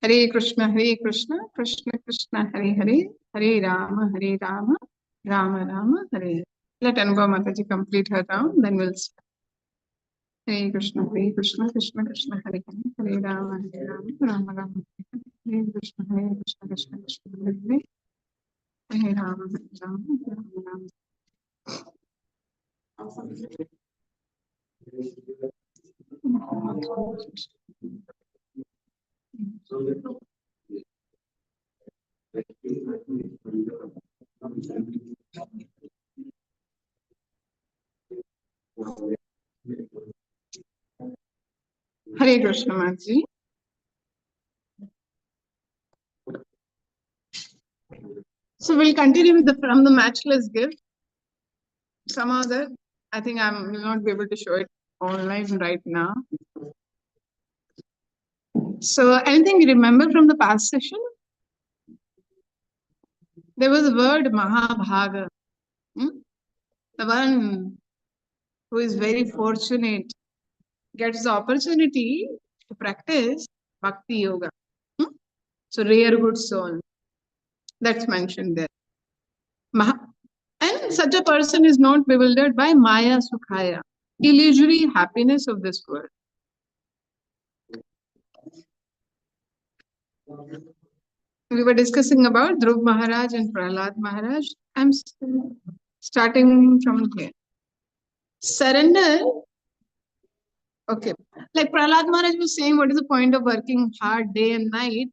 Hare Krishna, Krishna Krishna, Hare Hare, Hare Rama, Rama Rama, Hare Hare. Let Anubha Mataji complete her round, then we'll start. Hare Krishna, Krishna Krishna, Hare Hare, Hare Rama, Rama Rama, Hare Krishna, Krishna Krishna, Hare Hare, Hare Rama, Rama Rama. Hare Krishna, Mataji. So we'll continue with from the matchless gift. Some other, I think I will not be able to show it online right now. So anything you remember from the past session? There was a word Mahabhaga. The one who is very fortunate gets the opportunity to practice Bhakti Yoga. So rare good soul. That's mentioned there. And such a person is not bewildered by Maya Sukhaya, illusory happiness of this world. We were discussing about Dhruv Maharaj and Prahlad Maharaj. I'm starting from here. Surrender. Okay. Like Prahlad Maharaj was saying, what is the point of working hard day and night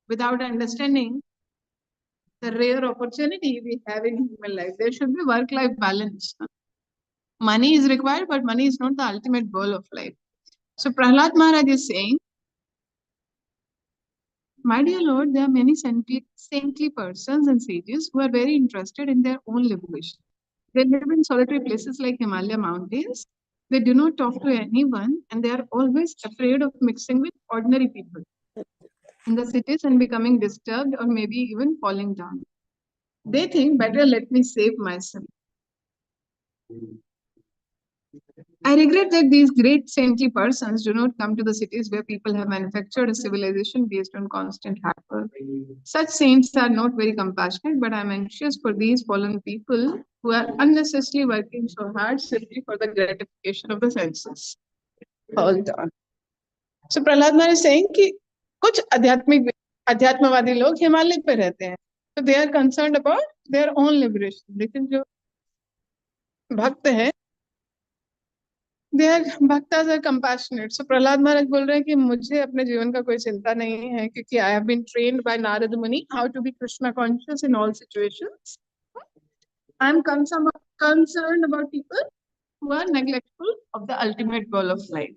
without understanding the rare opportunity we have in human life? There should be work-life balance. Money is required, but money is not the ultimate goal of life. So Prahlad Maharaj is saying, my dear Lord, there are many saintly persons and sages who are very interested in their own liberation. They live in solitary places like Himalaya mountains. They do not talk to anyone and they are always afraid of mixing with ordinary people in the cities and becoming disturbed or maybe even falling down. They think, better let me save myself. I regret that these great saintly persons do not come to the cities where people have manufactured a civilization based on constant hard work. Such saints are not very compassionate, but I am anxious for these fallen people who are unnecessarily working so hard simply for the gratification of the senses. Hold on. So Prahlad Maharaj is saying कि कुछ अध्यात्मवादी लोग हिमालय पे रहते हैं, so they are concerned about their own liberation. लेकिन जो भक्त है, their bhaktas are compassionate. So Prahlad Maharaj बोल रहे हैं कि मुझे अपने जीवन का कोई चिंता नहीं है क्योंकि I have been trained by Narad Muni how to be Krishna conscious in all situations. I am concerned about people who are neglectful of the ultimate goal of life.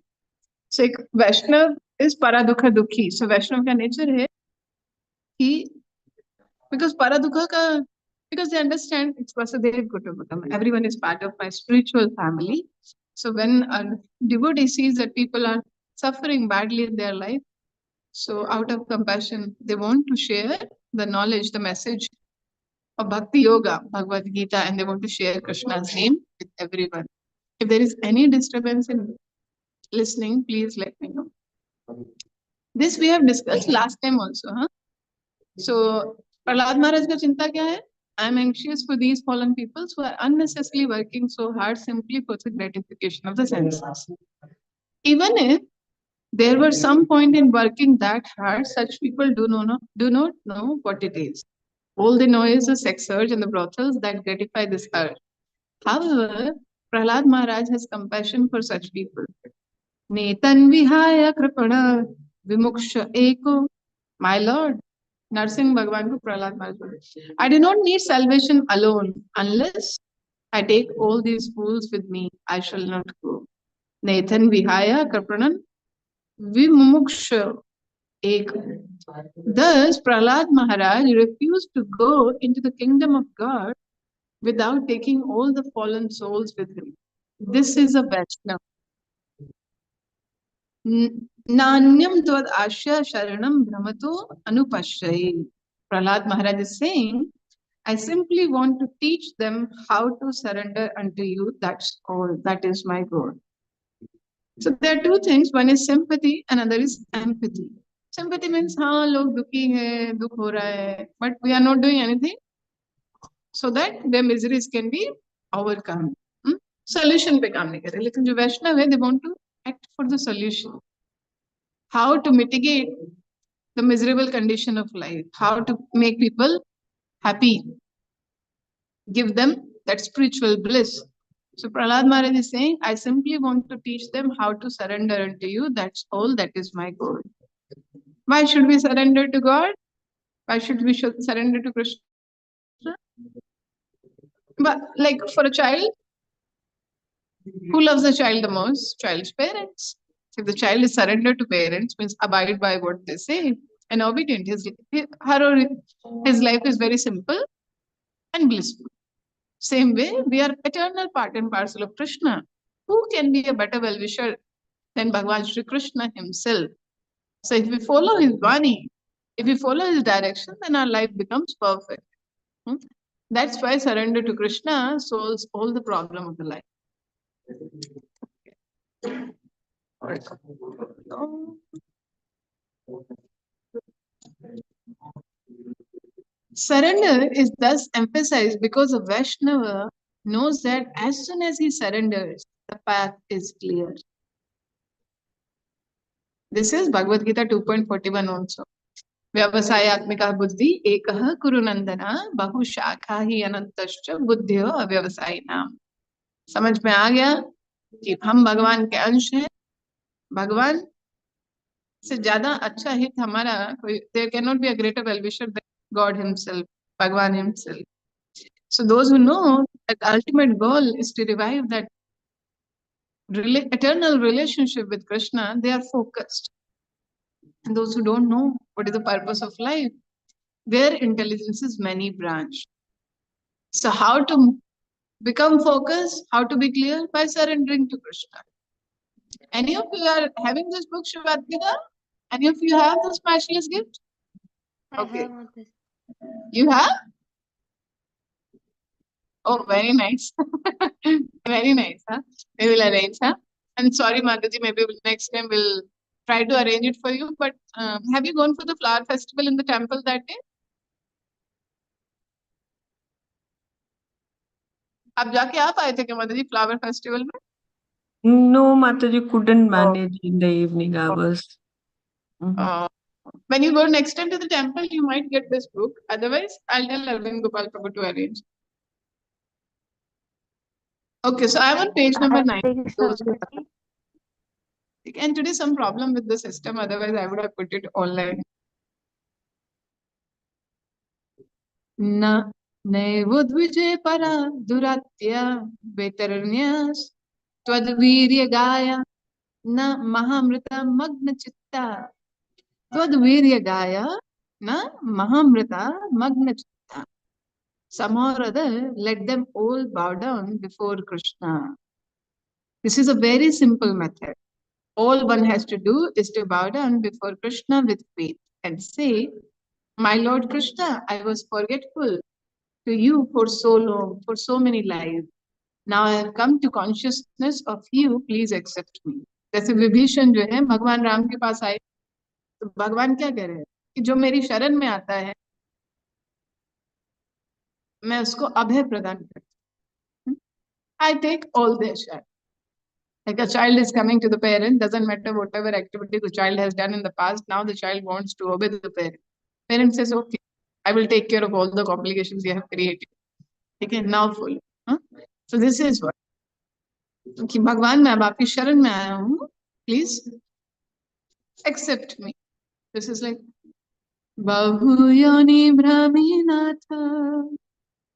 So एक Vaishnav is paradukha dukhi. So Vaishnav का nature है कि because paradukha का because they understand it's Vasudev Kutumbakam. Everyone is part of my spiritual family. So when a devotee sees that people are suffering badly in their life, so out of compassion, they want to share the knowledge, the message of Bhakti Yoga, Bhagavad Gita, and they want to share Krishna's name with everyone. If there is any disturbance in listening, please let me know. This we have discussed last time also. So, Prahlad Maharaj ka chinta kya hai? I am anxious for these fallen peoples who are unnecessarily working so hard simply for the gratification of the senses. Even if there were some point in working that hard, such people do not know what it is. All they know is the sex urge and the brothels that gratify this urge. However, Prahlad Maharaj has compassion for such people. Netan vihaya kripana vimuksha eko. My Lord, Narsingh Bhagwan ko Prahlad Maharaj. I do not need salvation alone. Unless I take all these fools with me, I shall not go. Nathan Vihaya Karpranan Vimuksha Ek. Thus, Prahlad Maharaj refused to go into the kingdom of God without taking all the fallen souls with him. This is a Vaishnava. Nanyam tvad ashya sharanam brahmato anupashyayi. Prahlad Maharaj is saying, I simply want to teach them how to surrender unto you. That's all. That is my goal. So there are two things. One is sympathy, another is empathy. Sympathy means हाँ लोग दुखी है, दुख हो रहा है, but we are not doing anything so that their miseries can be overcome. Solution पे काम नहीं कर रहे, लेकिन जो वैष्णव है, they want to act for the solution. How to mitigate the miserable condition of life, how to make people happy, give them that spiritual bliss. So Prahlad Maharaj is saying, I simply want to teach them how to surrender unto you. That's all. That is my goal. Why should we surrender to God? Why should we surrender to Krishna? But like for a child, who loves the child the most? Child's parents. If the child is surrendered to parents, means abide by what they say and obedient, her or his life is very simple and blissful. Same way, we are eternal part and parcel of Krishna. Who can be a better well-wisher than Bhagavan Shri Krishna himself? So if we follow his Vani, if we follow his direction, then our life becomes perfect. That's why surrender to Krishna solves all the problem of the life. Surrender is thus emphasized because a Vaishnava knows that as soon as he surrenders, the path is clear. This is Bhagavad Gita 2.41 also. व्यवसायात्मिका बुद्धि एकः कुरु नंदन बहुशाखा ही अनंतश्च बुद्धियो अव्यवसायिनाम. समझ में आ गया कि हम भगवान के अंश हैं. भगवान से ज्यादा अच्छा हित हमारा कोई, there cannot be a greater well-wisher than God himself, Bhagwan himself. So those who know that ultimate goal is to revive that eternal relationship with Krishna, they are focused. And those who don't know what is the purpose of life, their intelligence is many branched. So how to become focused, how to be clear? By surrendering to Krishna. Any of you are having this book, Shivatika? Any of you have this matchless gift? Okay. I have this. You have? Oh, very nice. Very nice, huh? We will arrange, huh? And sorry, Mataji, maybe next time we'll try to arrange it for you. But have you gone for the flower festival in the temple that day? आप जाके आ पाए थे क्या माताजी flower festival में? No, Mataji couldn't manage in the evening hours. When you go next time to the temple, you might get this book. Otherwise, I'll tell Arvind Gopal Prabhu to arrange. Okay, so I'm on page number 9. And today some problem with the system. Otherwise, I would have put it online. Na naivodvijay para duratya vetaranyas twadvirya gaya na mahamrita magna chitta. Twadvirya gaya na mahamrita magna chitta. Somehow or other, let them all bow down before Krishna. This is a very simple method. All one has to do is to bow down before Krishna with faith and say, my Lord Krishna, I was forgetful to you for so long, for so many lives. Now I have come to consciousness of you, please accept me. जैसे विभीषण जो है भगवान राम के पास आए, तो भगवान क्या कह रहे हैं कि जो मेरी शरण में आता है मैं उसको अभय प्रदान करती हूँ. I take all their share. Like a child is coming to the parent, doesn't matter whatever activity the child has done in the past, now the child wants to obey the parent. Parent says, okay, I will take care of all the complications you have created. Okay, now follow. So this is what. कि भगवान मैं अब आपकी शरण में आया हूँ, please accept me. This is like बहु योनि भ्रमिनाथ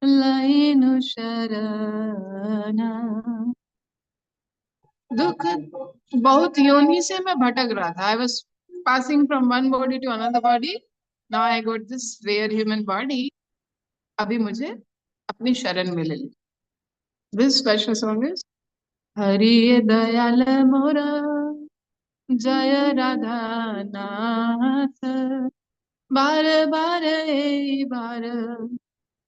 लयनु शरणा. दुख बहुत योनि से मैं भटक रहा था. I was passing from one body to another body. Now I got this rare human body. अभी मुझे अपनी शरण में ले ली. This special song is Hari Dayal मोरा जय राधा नाथ बार बार ए बार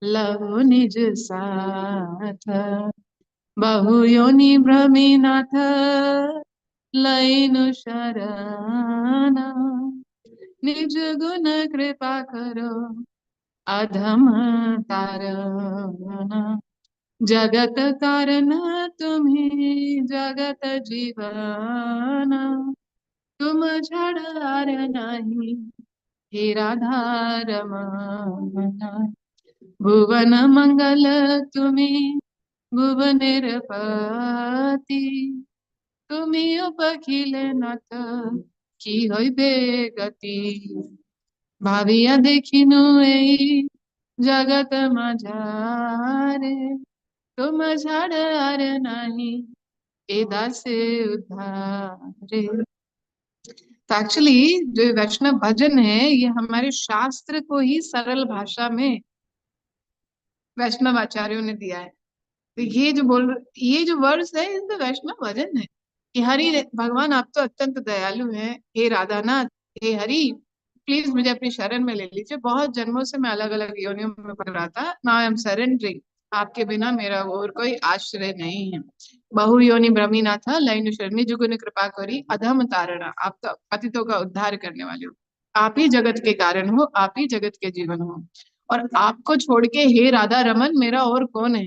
लहु निज साथ बहु योनि भ्रमिनाथ लयनु शरणा. निज गुण कृपा करो अधम तारण। जगत कारण तुम्हें जगत जीवन, तुम छड़ आर नहीं हे राधा रमण। भुवन मंगल तुम्हें भुवनेर पति, তুমি উপখিলে নাথ কি হইবে গতি। ভাবিয়া দেখিনু এই জগত মাঝারে, तुम छड़ আর नहीं ए दासे उद्धारे। तो एक्चुअली जो वैष्णव भजन है ये हमारे शास्त्र को ही सरल भाषा में वैष्णव आचार्यों ने दिया है। तो ये जो वर्ड्स है इनका वैष्णव भजन है कि हरि भगवान आप तो अत्यंत दयालु हैं, हे राधानाथ, हे हरि प्लीज मुझे अपनी शरण में ले लीजिए। बहुत जन्मों से मैं अलग अलग योनियों में पड़ रहा था, नाउ आई एम सरेंडरिंग। आपके बिना मेरा और कोई आश्रय नहीं है। बहु योनि ब्रह्मीनाथ लैनु शरणी जुगुन कृपा करी अधम तारणा। आप तो पतितों का उद्धार करने वाले हो, आप ही जगत के कारण हो, आप ही जगत के जीवन हो। और आपको छोड़ के हे राधा रमन मेरा और कौन है।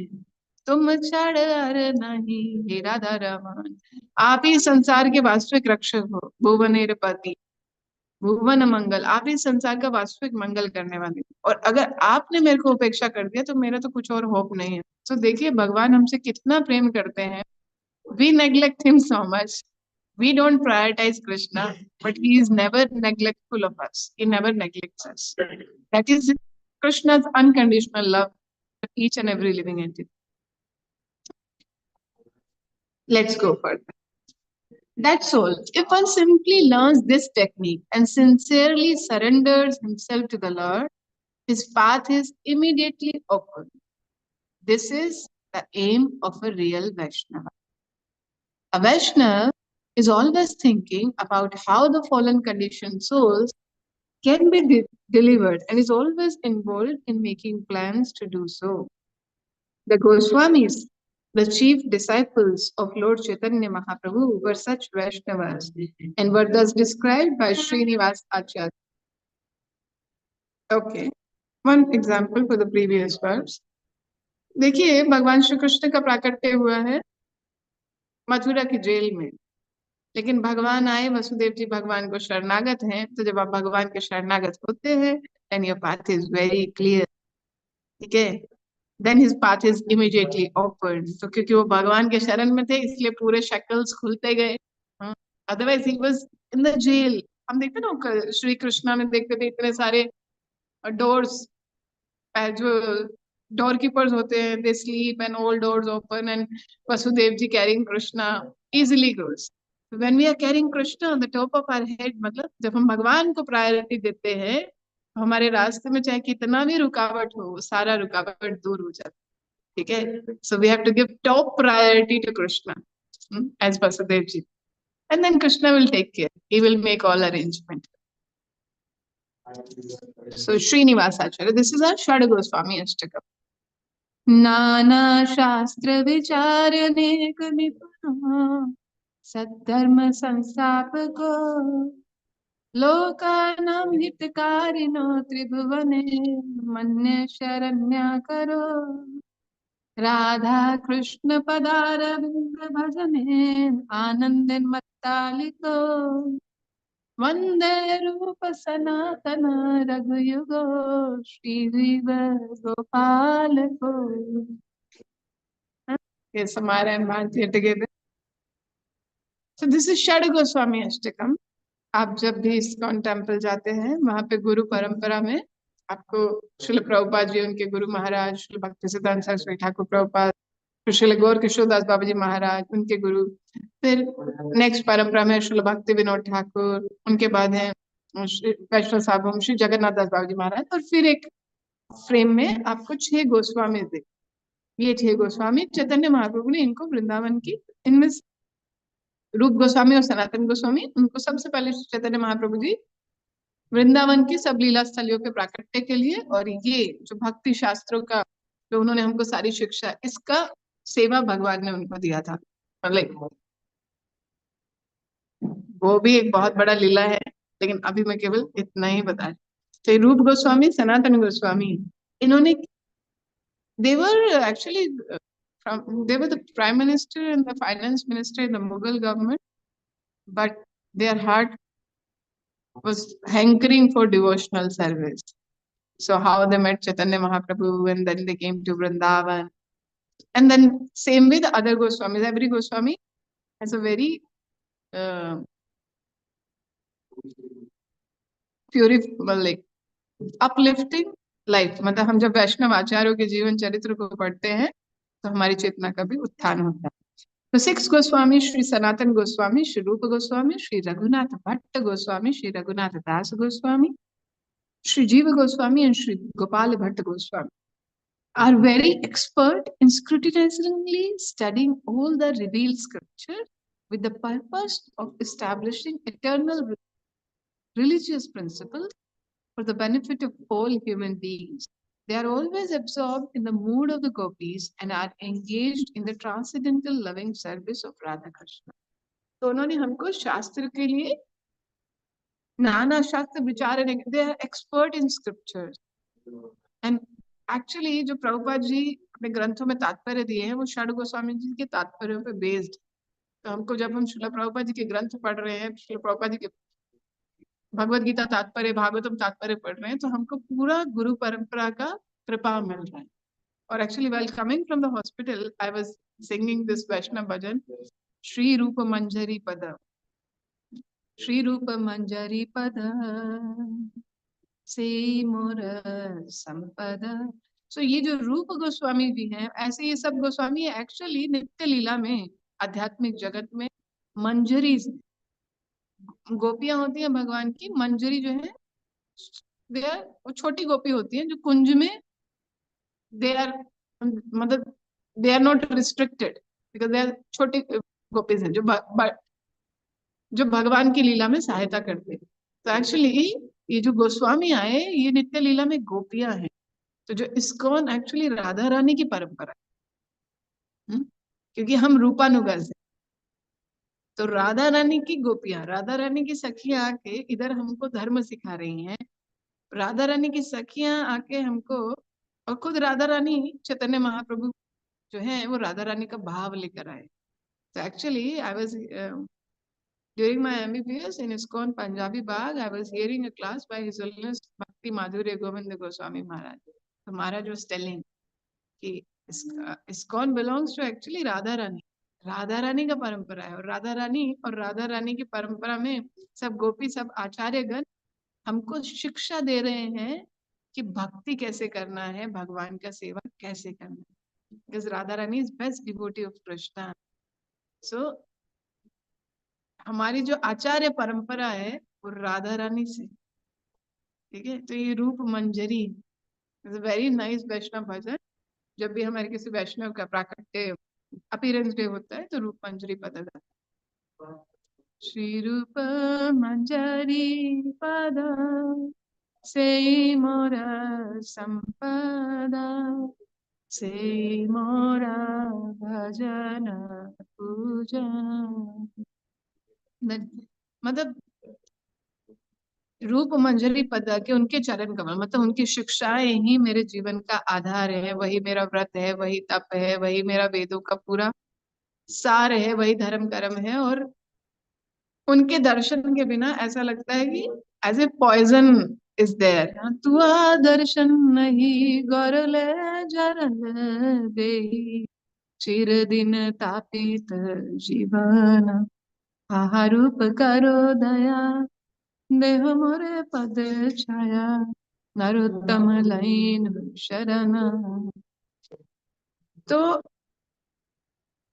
तुम छड़ अर नहीं हे राधा रमन, आप ही संसार के वास्तविक रक्षक हो। भुवनेर पति भुवन मंगल, आप ही संसार का वास्तविक मंगल करने वाले हो। और अगर आपने मेरे को उपेक्षा कर दिया तो मेरा तो कुछ और होप नहीं है। तो देखिए भगवान हमसे कितना प्रेम करते हैं। We neglect him so much, we don't prioritize Krishna, but he is never neglectful of us. He never neglects us. That is Krishna's unconditional love for each and every living entity. Let's go further. That's all. If one simply learns this technique and sincerely surrenders himself to the Lord, his path is immediately open. This is the aim of a real Vaishnava. A Vaishnava is always thinking about how the fallen conditioned souls can be delivered and is always involved in making plans to do so. The Goswamis, the chief disciples of Lord Chaitanya Mahaprabhu, were such Vaishnavas and were thus described by Srinivas Acharya. Okay, one example for the previous verse. देखिए भगवान श्री कृष्ण का प्राकट्य हुआ है मथुरा की jail में, लेकिन भगवान आए, वसुदेव जी भगवान को शरणागत हैं। तो जब आप भगवान के शरणागत होते हैं then your path is very clear, ठीक है। Then his path is immediately open. तो क्योंकि वो भगवान के शरण में थे इसलिए पूरे शक्ल्स खुलते गए, otherwise he was in the jail. हम देखते ना श्री कृष्णा में देखते थे इतने सारे डोर्स, जो डोर कीपर्स होते हैं they sleep and all doors open and Vasudev ji carrying Krishna easily goes. When we are carrying Krishna on the top of our head, मतलब जब हम भगवान को प्रायोरिटी देते हैं हमारे रास्ते में चाहे कितना भी रुकावट हो सारा रुकावट दूर हो जाता है, ठीक है। So we have to give top priority to Krishna as Vasudev ji, and then Krishna will take care, he will make all arrangement. So Srinivasacharya, this is our Shad Goswami Ashtakam. नाना शास्त्र विचार अनेक निपुण, सद्धर्म संस्थापको लोकानां हितकारिणो त्रिभुवने मन्य शरण्या करो। राधा कृष्ण पदारविंद भजने आनंदन मत्तालिको, वंदे रूप सनातन रघुयुगो श्री गोपाल को। ये समारा एंड भारतीय together. So this is Shad Goswami Ashtakam. आप जब भी इस्कॉन टेम्पल जाते हैं वहां पे गुरु परंपरा में आपको श्रील प्रभुपाद जी, उनके गुरु महाराज श्री भक्ति सिद्धांत सरस्वती ठाकुर प्रभुपाद, श्रील गौर किशोरदास बाबा जी महाराज उनके गुरु, फिर नेक्स्ट परंपरा में श्री भक्ति विनोद ठाकुर, उनके बाद है वैष्णव सार्वभौम श्री जगन्नाथ दास बाबा जी महाराज, और फिर एक फ्रेम में आपको 6 गोस्वामी दे। ये 6 गोस्वामी चैतन्य महाप्रभु ने इनको वृंदावन की, इनमें रूप गोस्वामी और सनातन गोस्वामी, उनको सबसे पहले चैतन्य महाप्रभु जी वृंदावन की सब लीला स्थलियों के प्राकट्य के लिए, और ये जो भक्ति शास्त्रों का जो उन्होंने हमको सारी शिक्षा, इसका सेवा भगवान ने उनको दिया था। मतलब वो भी एक बहुत बड़ा लीला है लेकिन अभी मैं केवल इतना ही बता रही। तो रूप गोस्वामी, सनातन गोस्वामी, इन्होंने, they were actually they were the prime minister and the finance minister in the Mughal government, but their heart was hankering for devotional service. So how they met Chaitanya Mahaprabhu and then they came to Vrindavan. And then same way the other Goswamis, every Goswami has a very uh, purified, like uplifting life. मतलब हम जब वैष्णव आचार्यों के जीवन चरित्र को पढ़ते हैं तो हमारी चेतना का भी उत्थान होता है। तो 6 गोस्वामी, श्री सनातन गोस्वामी, श्री रूप गोस्वामी, श्री रघुनाथ भट्ट गोस्वामी, श्री रघुनाथ दास गोस्वामी, श्री जीव Goswami and Shri Gopal Bhatt Goswami are very expert in scrutinizingly studying all the revealed scripture with the purpose of establishing eternal religious principles for the benefit of all human beings. They are always absorbed in the mood of the gopis and are engaged in the transcendental loving service of Radha Krishna. तो उन्होंने हमको शास्त्र के लिए नाना शास्त्र विचार, they are expert in scriptures. And actually जो प्रभुपाद जी अपने ग्रंथों में तात्पर्य दिए हैं वो षड गोस्वामी जी के तात्पर्यों पे बेस्ड। तो हमको जब हम श्रील प्रभुपाद जी के ग्रंथ पढ़ रहे हैं, श्रील प्रभुपाद जी के भगवत गीता तात्पर्य, भागवतम तात्पर्य पढ़ रहे हैं, तो हमको पूरा गुरु परंपरा का कृपा मिल रहा है। और actually while coming from the hospital, I was singing this Vaishnav bhajan, Shri Rupa Manjari Pada, Shri Rupa Manjari Pada, से मोर संपदा। सो ये जो रूप गोस्वामी जी हैं, ऐसे ये सब गोस्वामी एक्चुअली नित्य लीला में, आध्यात्मिक जगत में मंजरी, गोपियां होती हैं भगवान की, मंजरी जो है वो छोटी गोपी होती है जो कुंज में दे आर, मतलब they are not restricted because they are छोटी गोपीज हैं जो भगवान की लीला में सहायता करते हैं। तो एक्चुअली ये जो गोस्वामी आए ये नित्य लीला में गोपियां हैं। तो जो इस्कॉन एक्चुअली राधा रानी की परंपरा है, क्योंकि हम रूपानुगज हैं। तो राधा रानी की गोपियां, राधा रानी की सखियां आके इधर हमको धर्म सिखा रही हैं। राधा रानी की सखियां आके हमको, और खुद राधा रानी चैतन्य महाप्रभु जो है वो राधा रानी का भाव लेकर आए। तो actually I was during my MBBS in ISKCON Punjabi Bagh, I was hearing a class by His Holiness Bhakti Madhurya Govind Goswami Maharaj. तो Maharaj was telling कि ISKCON belongs to actually Radha Rani, Radha Rani का परंपरा है। और राधा रानी की परंपरा में सब गोपी, सब आचार्यगण हमको शिक्षा दे रहे हैं कि भक्ति कैसे करना है, भगवान का सेवा कैसे करना है। Because Radha Rani is best devotee of Krishna. So हमारी जो आचार्य परंपरा है वो राधा रानी से, ठीक है। तो ये रूप मंजरी इज वेरी नाइस वैष्णव भजन। जब भी हमारे किसी वैष्णव का प्राकट्य अपीयरेंस डे होता है तो रूप मंजरी पद गाते हैं। श्री रूप मंजरी पद से मोरा संपदा, से मोरा भजन पूजन। मतलब रूप मंजरी पद के उनके चरण कमल, मतलब उनकी शिक्षाएं ही मेरे जीवन का आधार है। वही मेरा व्रत है, वही तप है, वही मेरा वेदों का पूरा सार है, वही धर्म कर्म है। और उनके दर्शन के बिना ऐसा लगता है कि as a poison is there. तुआ दर्शन नहीं गौरले जरल दे, चिर दिन तापित जीवन, आहा रूप करो दया, देह मोरे पद छाया, नरोत्तम लैन शरण। तो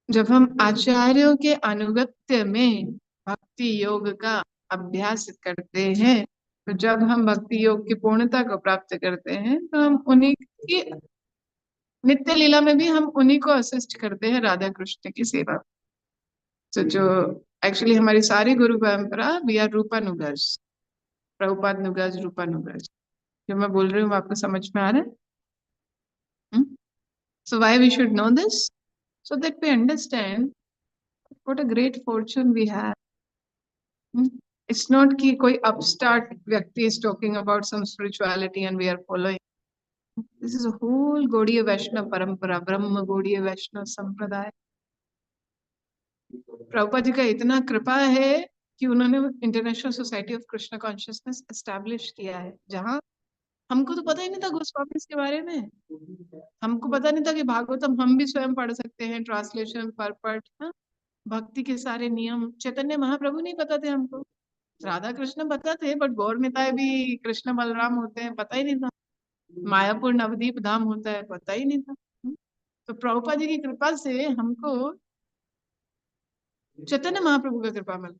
जब हम आचार्यों के अनुगत्य में भक्ति योग का अभ्यास करते हैं, तो जब हम भक्ति योग की पूर्णता को प्राप्त करते हैं तो हम उन्हीं की नित्य लीला में भी हम उन्हीं को असिस्ट करते हैं राधा कृष्ण की सेवा। तो जो एक्चुअली हमारी सारी गुरु परंपरा वी आर रूपानुगज, प्रभुपाद नुगज, रूपानुगज। जो मैं बोल रही हूँ आपको समझ में आ रहा है? So why we should know this? So that we understand what a great fortune we have. It's not कि कोई upstart व्यक्ति is talking about some spirituality and we are following. This is a whole Gaudiya Vaishnava parampara, Brahma Gaudiya Vaishnava संप्रदाय. प्रभुपाद जी का इतना कृपा है कि उन्होंने international society of Krishna consciousness establish किया है, जहां हमको तो पता ही नहीं था गोस्वामी के बारे में. हमको पता नहीं था कि भागवतम हम भी स्वयं पढ़ सकते हैं, ट्रांसलेशन परपट, भक्ति के सारे नियम चैतन्य महाप्रभु नहीं पता थे हमको. राधा कृष्ण पता थे, बट गौर निताय भी कृष्ण बलराम होते हैं पता ही नहीं था. मायापुर नवदीप धाम होता है पता ही नहीं था. तो प्रभुपाद जी की कृपा से हमको चैतन्य महाप्रभु का कृपा मिला.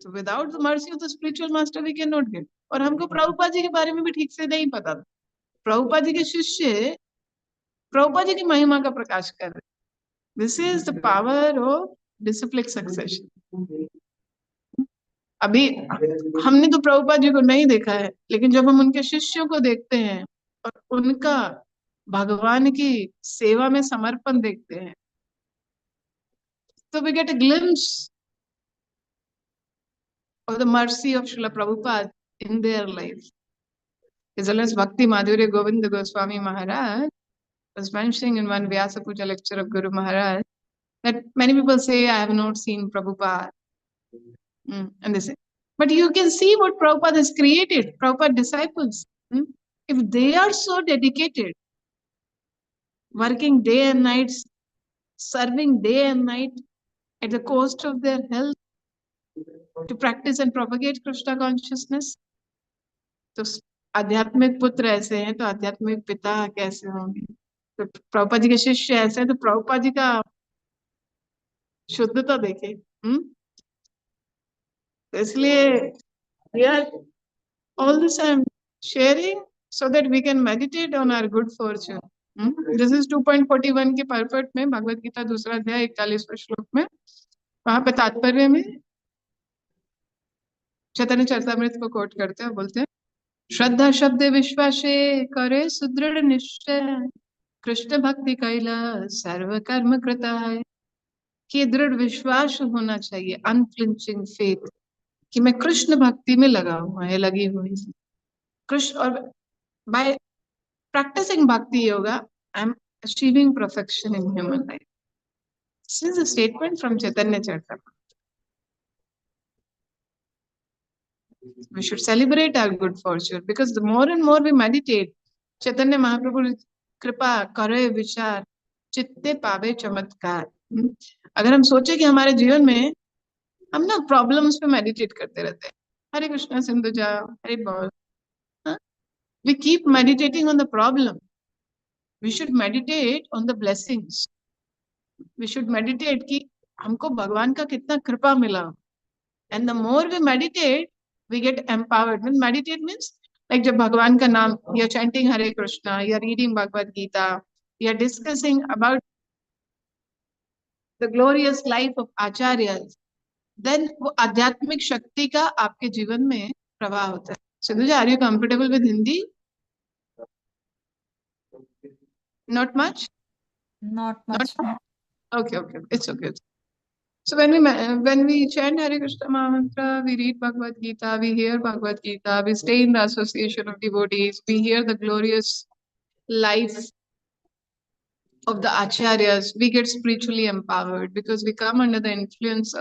So without the mercy of the spiritual master we cannot get. और हमको प्रभुपाद जी के बारे में भी ठीक से नहीं पता था. प्रभुपाद जी के शिष्य प्रभुपाद जी की महिमा का प्रकाश कर रहे. This is the power of disciplic succession. अभी हमने तो प्रभुपाद जी को नहीं देखा है, लेकिन जब हम उनके शिष्यों को देखते हैं और उनका भगवान की सेवा में समर्पण देखते हैं, तो we get a glimpse of the mercy of Srila Prabhupada in their life. His Holiness Bhakti Madhurya Govinda Goswami Maharaj was mentioning in one Vyasa Puja lecture of Guru Maharaj that many people say, I have not seen Prabhupada. And they say, but you can see what Prabhupada has created, Prabhupada disciples. If they are so dedicated, working day and night, serving day and night at the cost of their health to practice and propagate Krishna consciousness, तो आध्यात्मिक पुत्र ऐसे हैं तो आध्यात्मिक पिता कैसे होंगे. तो प्रभुपाद जी के शिष्य ऐसे हैं तो प्रभुपाद जी का शुद्धता देखे. तो इसलिए we are all this I'm sharing so that we can meditate on our good fortune. This is 2.41 के परपट में भगवत गीता दूसरा अध्याय 41वें श्लोक में, वहां पे तात्पर्य में चैतन्य चरितामृत को कोट करते हैं, बोलते हैं श्रद्धा शब्द विश्वासे करे सुदृढ़ निश्चय कृष्ण भक्ति कैला सर्व कर्म कृता है. कि दृढ़ विश्वास होना चाहिए, अनफ्लिंचिंग फेथ, कि मैं कृष्ण भक्ति में लगा हुआ है, लगी हुई कृष्ण. और bye practicing bhakti yoga I'm achieving perfection in human life. This is a statement from Chaitanya Charitamrita. We should celebrate our good fortune because the more and more we meditate, Chaitanya Mahaprabhu कृपा करे विचार चित्ते पावे चमत्कार. अगर हम सोचे कि हमारे जीवन में हम ना प्रॉब्लम्स पे मेडिटेट करते रहते हैं, हरे कृष्णा सिंधुजा हरे बोल, we keep meditating on the problem. We should meditate on the blessings. We should meditate कि हमको भगवान का कितना कृपा मिला. And the more we meditate, we get empowered. When meditate means like जब भगवान का नाम, you're chanting Hare Krishna, you're reading Bhagavad Gita, you're discussing about the glorious life of acharyas, then वो आध्यात्मिक शक्ति का आपके जीवन में प्रवाह होता है. Sindhuja, are you comfortable with Hindi? Not much? Not much. Okay, it's okay. So when we chant Hare Krishna Mahamantra, we read Bhagavad Gita, we hear Bhagavad Gita, we stay in the association of devotees, we hear the glorious life of the acharyas, we get spiritually empowered because we come under the influence,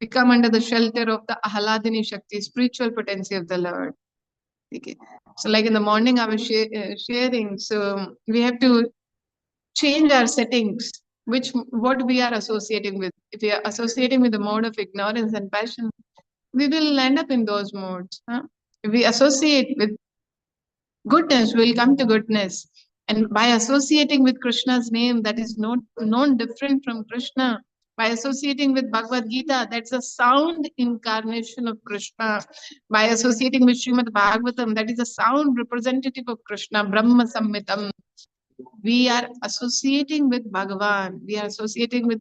we come under the shelter of the Ahladini Shakti, spiritual potency of the Lord. Okay. So like in the morning I was sharing, so we have to change our settings, what we are associating with. If we are associating with the mode of ignorance and passion, we will end up in those modes. If we associate with goodness, we'll come to goodness. And by associating with Krishna's name, that is known different from Krishna. By associating with Bhagavad Gita, that's a sound incarnation of Krishna. By associating with Srimad Bhagavatam, that is a sound representative of Krishna, Brahma Samhitam. We are associating with Bhagavan. We are associating with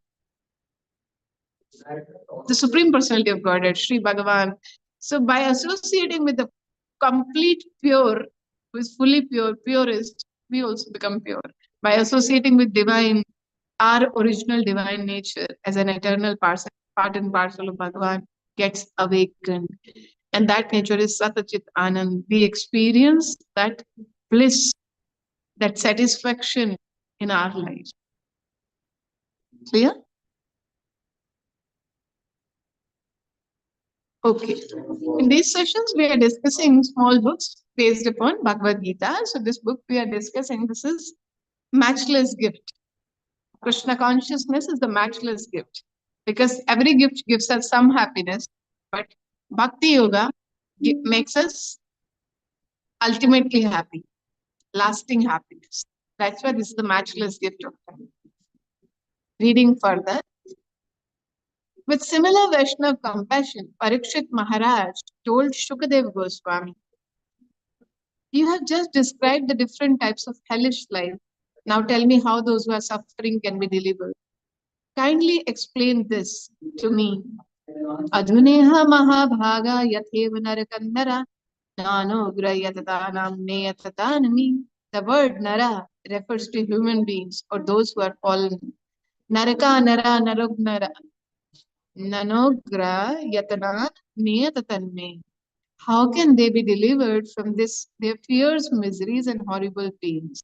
the Supreme Personality of Godhead, Sri Bhagavan. So by associating with the complete pure, who is fully pure, purest, we also become pure. By associating with divine, our original divine nature as an eternal part and parcel of Bhagavan, gets awakened. And that nature is Satachit Anand. We experience that bliss, that satisfaction in our lives. Clear? Okay. In these sessions, we are discussing small books based upon Bhagavad Gita. So this book we are discussing, this is Matchless Gift. Krishna consciousness is the matchless gift. Because every gift gives us some happiness, but Bhakti Yoga makes us ultimately happy, lasting happiness. That's why this is the matchless gift of time. Reading further. With similar Vaishnav compassion, Parikshit Maharaj told Shukadev Goswami, "You have just described the different types of hellish life. Now tell me how those who are suffering can be delivered. Kindly explain this to me." Adhuneha Mahabhaga Yatheva Narakandara Nanogra Yatatanam Neyatatanami. The word Nara refers to human beings or those who are fallen. Naraka Nara Narognara Nanogra Yatana Neyatatanme. How can they be delivered from their fears, miseries, and horrible pains?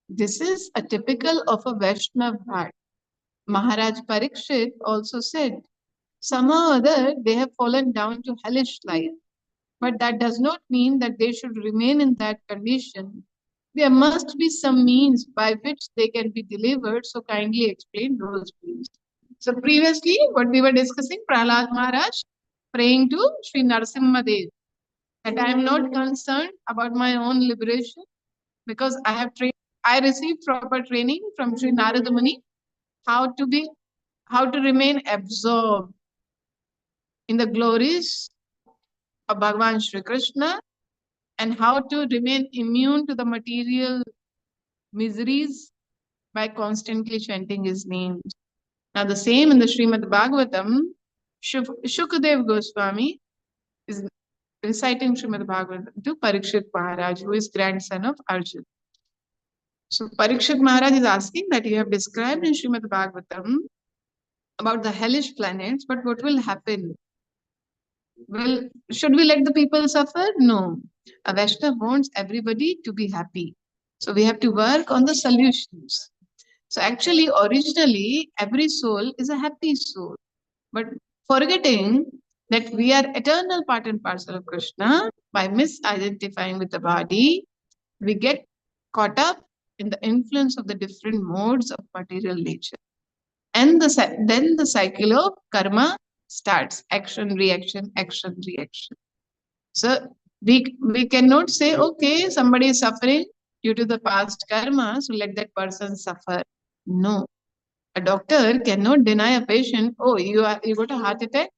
This is a typical of a Vaishnav heart. Maharaj Parikshit also said, somehow or other they have fallen down to hellish life. But that does not mean that they should remain in that condition. There must be some means by which they can be delivered. So kindly explain those means. So previously, what we were discussing, Prahlad Maharaj praying to Sri Narasimha Dev, that I am not concerned about my own liberation because I received proper training from Sri Narada Muni how to remain absorbed in the glories of Bhagavan Shri Krishna and how to remain immune to the material miseries by constantly chanting his name. Now the same in the Srimad Bhagavatam, Shukadev Goswami is reciting Srimad Bhagavatam to Parikshit Maharaj, who is grandson of Arjuna. So Parikshit Maharaj is asking that you have described in Srimad Bhagavatam about the hellish planets, but what will happen? Well, should we let the people suffer? No. A Vaishnava wants everybody to be happy. So we have to work on the solutions. So actually, originally, every soul is a happy soul. But forgetting that we are eternal part and parcel of Krishna, by misidentifying with the body, we get caught up in the influence of the different modes of material nature. And then the cycle of karma starts. Action, reaction, action, reaction. So we cannot say, okay, somebody is suffering due to the past karma, so let that person suffer. No. A doctor cannot deny a patient, oh, you got a heart attack?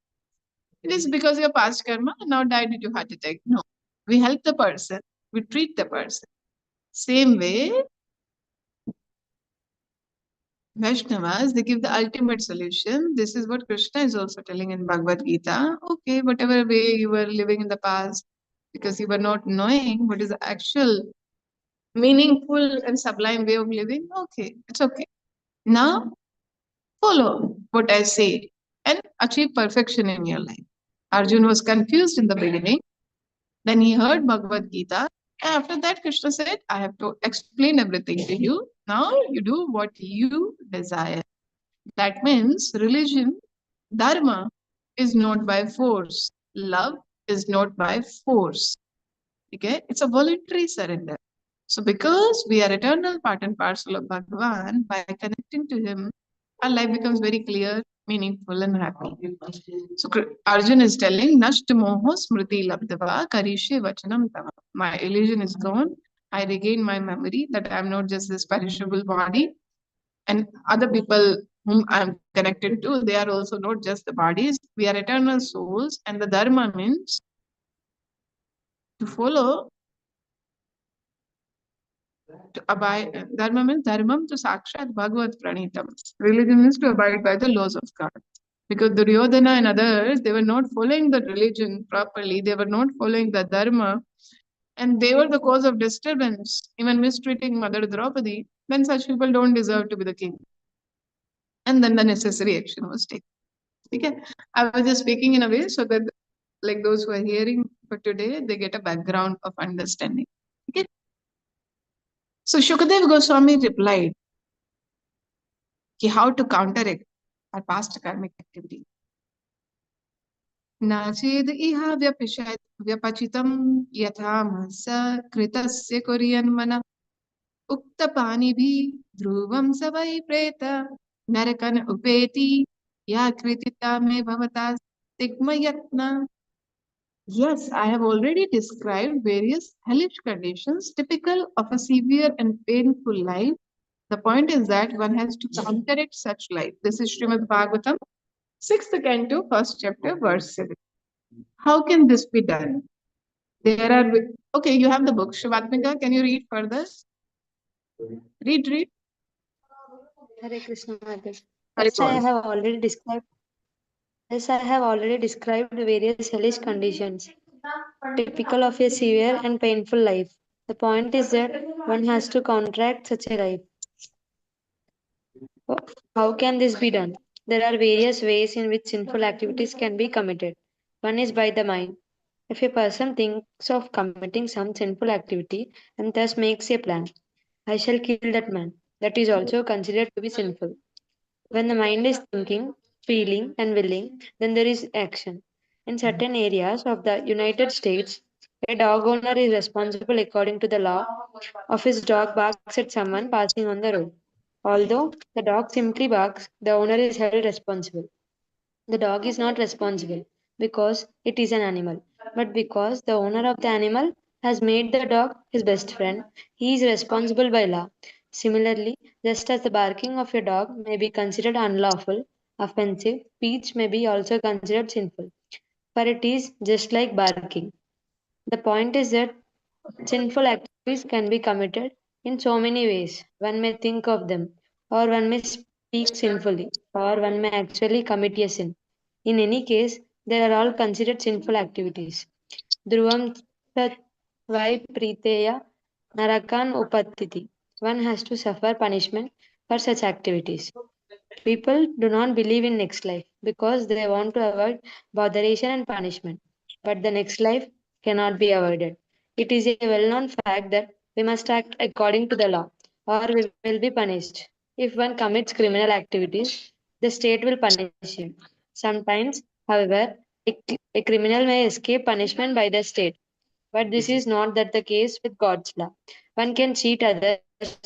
It is because your past karma now died due to heart attack. No. We help the person. We treat the person. Same way, Vaishnavas, they give the ultimate solution. This is what Krishna is also telling in Bhagavad Gita. Okay, whatever way you were living in the past, because you were not knowing what is the actual meaningful and sublime way of living, okay, it's okay. Now, follow what I say and achieve perfection in your life. Arjuna was confused in the beginning. Then he heard Bhagavad Gita. And after that, Krishna said, I have to explain everything to you. Now you do what you desire. That means religion, dharma, is not by force. Love is not by force. Okay? It's a voluntary surrender. So because we are eternal part and parcel of Bhagavan, by connecting to him, our life becomes very clear, meaningful, and happy. So Arjuna is telling, Nasht moho smriti labdava karishe vachanam tava. My illusion is gone. I regain my memory that I am not just this perishable body. And other people whom I am connected to, they are also not just the bodies. We are eternal souls. And the dharma means to follow, to abide. Dharma means dharmam to sakshat bhagavad pranitam. Religion means to abide by the laws of God. Because Duryodhana and others, they were not following the religion properly. They were not following the dharma. And they were the cause of disturbance, even mistreating Mother Draupadi. Then such people don't deserve to be the king. And then the necessary action was taken. Okay, I was just speaking in a way so that like those who are hearing for today, they get a background of understanding. Okay. So Shukadev Goswami replied, कि how to counteract our past karmic activity. नाचेद इह व्यपचितं यथा महस कृतस्य कुर्यन्मनः उक्तपानिभिः ध्रुवं स वै प्रेत नरकन उपेति या कृतिता मे भवता तिग्मयत्न. Yes, I have already described various hellish conditions typical of a severe and painful life. The point is that one has to counteract such life. This is Srimad Bhagavatam, 6th canto, 1st chapter, verse 7. How can this be done? There are, okay, you have the book. Shivatmika, can you read further? Read. Hare Krishna Maharaj. Hare Yes, I Krishna. have already described. Yes, I have already described various hellish conditions typical of a severe and painful life. The point is that one has to counteract such a life. How can this be done? There are various ways in which sinful activities can be committed. One is by the mind. If a person thinks of committing some sinful activity and thus makes a plan, I shall kill that man, that is also considered to be sinful. When the mind is thinking, feeling, and willing, then there is action. In certain areas of the United States, a dog owner is responsible according to the law of his dog barks at someone passing on the road. Although the dog simply barks, the owner is held responsible. The dog is not responsible because it is an animal, but because the owner of the animal has made the dog his best friend, he is responsible by law. Similarly, just as the barking of a dog may be considered unlawful, offensive, speech may be also considered sinful, for it is just like barking. The point is that sinful activities can be committed in so many ways. One may think of them, or one may speak sinfully, or one may actually commit a sin. In any case, they are all considered sinful activities. Dhruvam tat vai priteya narakan upattiti. One has to suffer punishment for such activities. People do not believe in next life because they want to avoid botheration and punishment. But the next life cannot be avoided. It is a well known fact that we must act according to the law or we will be punished. If one commits criminal activities, the state will punish him. Sometimes, however, a criminal may escape punishment by the state. But this is not that the case with God's law. One can cheat others,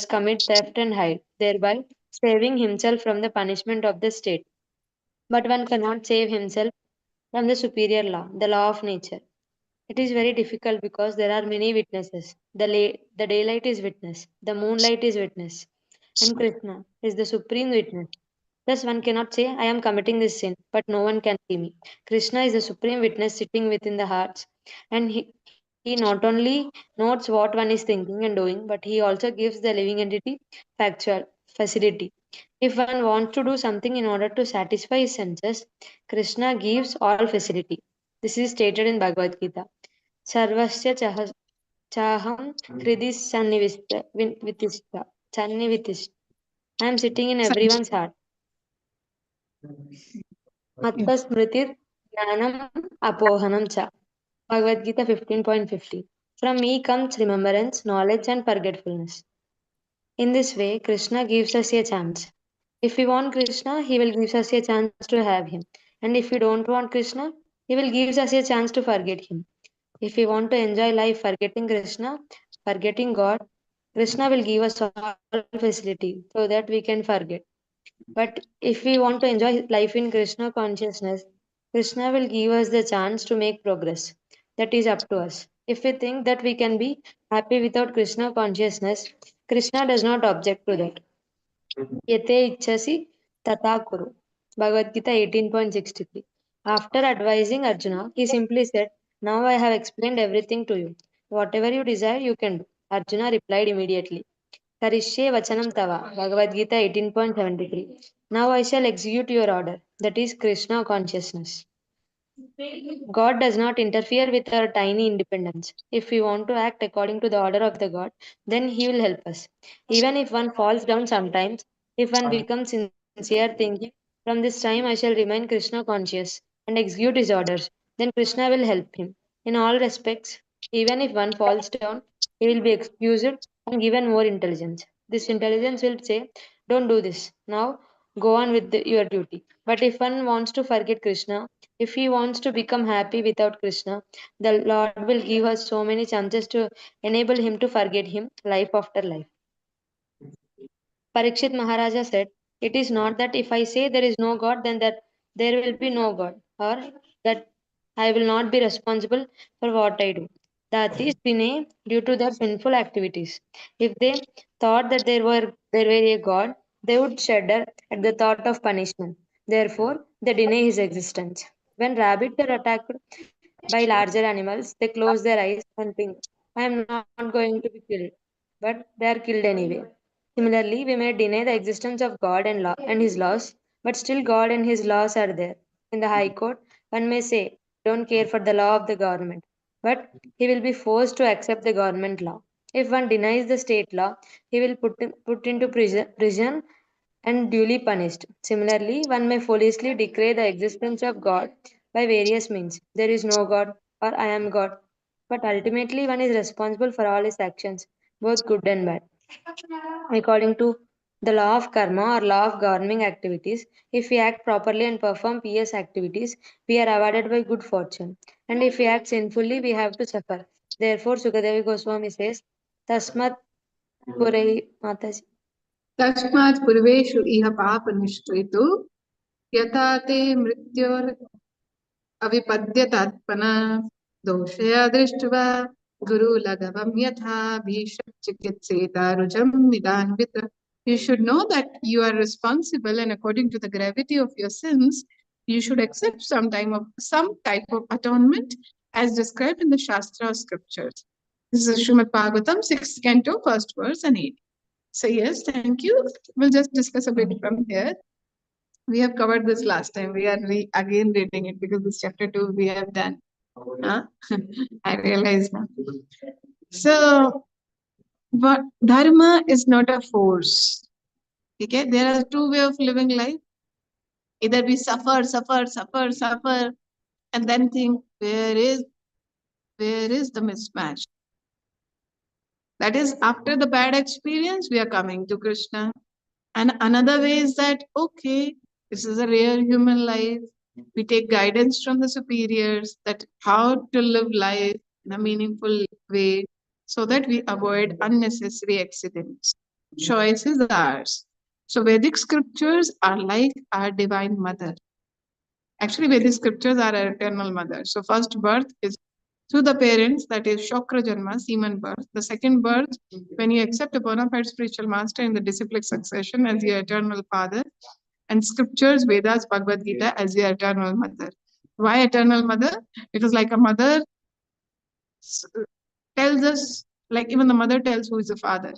commit theft, and hide, thereby saving himself from the punishment of the state. But one cannot save himself from the superior law, the law of nature. It is very difficult because there are many witnesses. The daylight is witness, the moonlight is witness, and Krishna is the supreme witness. Thus, one cannot say, I am committing this sin, but no one can see me. Krishna is the supreme witness sitting within the hearts, and he not only notes what one is thinking and doing, but he also gives the living entity factual facility. If one wants to do something in order to satisfy his senses, Krishna gives all facility. This is stated in Bhagavad Gita. Sarvasya chaham hridhi vitishta. Sannivitishta. I am sitting in everyone's heart. Yeah. Matta smritir jnanam apohanam cha. Bhagavad Gita 15.50. From me comes remembrance, knowledge, and forgetfulness. In this way, Krishna gives us a chance. If we want Krishna, he will give us a chance to have him. And if we don't want Krishna, he will give us a chance to forget him. If we want to enjoy life forgetting Krishna, forgetting God, Krishna will give us all facility so that we can forget. But if we want to enjoy life in Krishna consciousness, Krishna will give us the chance to make progress. That is up to us. If we think that we can be happy without Krishna consciousness, Krishna does not object to that. Yate ichhasi tata kuru. Bhagavad Gita 18.63. After advising Arjuna, he simply said, now I have explained everything to you. Whatever you desire, you can do. Arjuna replied immediately. Karishye vachanam tava. Bhagavad Gita 18.73. Now I shall execute your order. That is Krishna consciousness. God does not interfere with our tiny independence. If we want to act according to the order of the God, then He will help us. Even if one falls down sometimes, if one becomes sincere thinking that From this time I shall remain Krishna conscious and execute his orders. Then Krishna will help him. In all respects, even if one falls down, he will be excused and given more intelligence. This intelligence will say, don't do this. Now go on with your duty. But if one wants to forget Krishna, if he wants to become happy without Krishna, the Lord will give us so many chances to enable him to forget him life after life. Parikshit Maharaja said, it is not that if I say there is no God, then that there will be no God, or that I will not be responsible for what I do. The Athis deny due to their sinful activities. If they thought that there were a God, they would shudder at the thought of punishment. Therefore, they deny his existence. When rabbits are attacked by larger animals, they close their eyes and think, I am not going to be killed. But they are killed anyway. Similarly, we may deny the existence of God and his laws, but still God and his laws are there. In the High Court, one may say, don't care for the law of the government, but he will be forced to accept the government law. If one denies the state law, he will put into prison and duly punished. Similarly, one may foolishly declare the existence of God by various means. There is no God, or I am God. But ultimately, one is responsible for all his actions, both good and bad. According to the law of karma or law of governing activities, if we act properly and perform pious activities, we are awarded by good fortune. And if we act sinfully, we have to suffer. Therefore, Sukadevi Goswami says, Tasmat Purai Mataji. तस्मात् पूर्वेषु इह पापनिष्ठेतु यथा ते मृत्योर् अविपद्यतात्मना दोषया दृष्ट्वा गुरुलघवं यथा भीषचिकित्सेतारुजं निदान्वित. You should know that you are responsible, and according to the gravity of your sins, you should accept some type of atonement as described in the Shastra scriptures. This is Srimad Bhagavatam, 6th canto, 1st verse and 8. So yes, thank you. We'll just discuss a bit from here. We have covered this last time. We are again reading it because this chapter 2 we have done. I realize now. So, but dharma is not a force. Okay, there are two ways of living life. Either we suffer, and then think where is the mismatch? That is, after the bad experience, we are coming to Krishna. And another way is that, okay, this is a rare human life. We take guidance from the superiors that how to live life in a meaningful way so that we avoid unnecessary accidents. Choice is ours. So Vedic scriptures are like our divine mother. Actually, Vedic scriptures are our eternal mother. So first birth is through the parents, that is Shokra Janma, semen birth. The second birth, when you accept a bona fide spiritual master in the disciplic succession as your eternal father, and scriptures, Vedas, Bhagavad Gita as your eternal mother. Why eternal mother? Because like a mother tells us, like even the mother tells who is the father.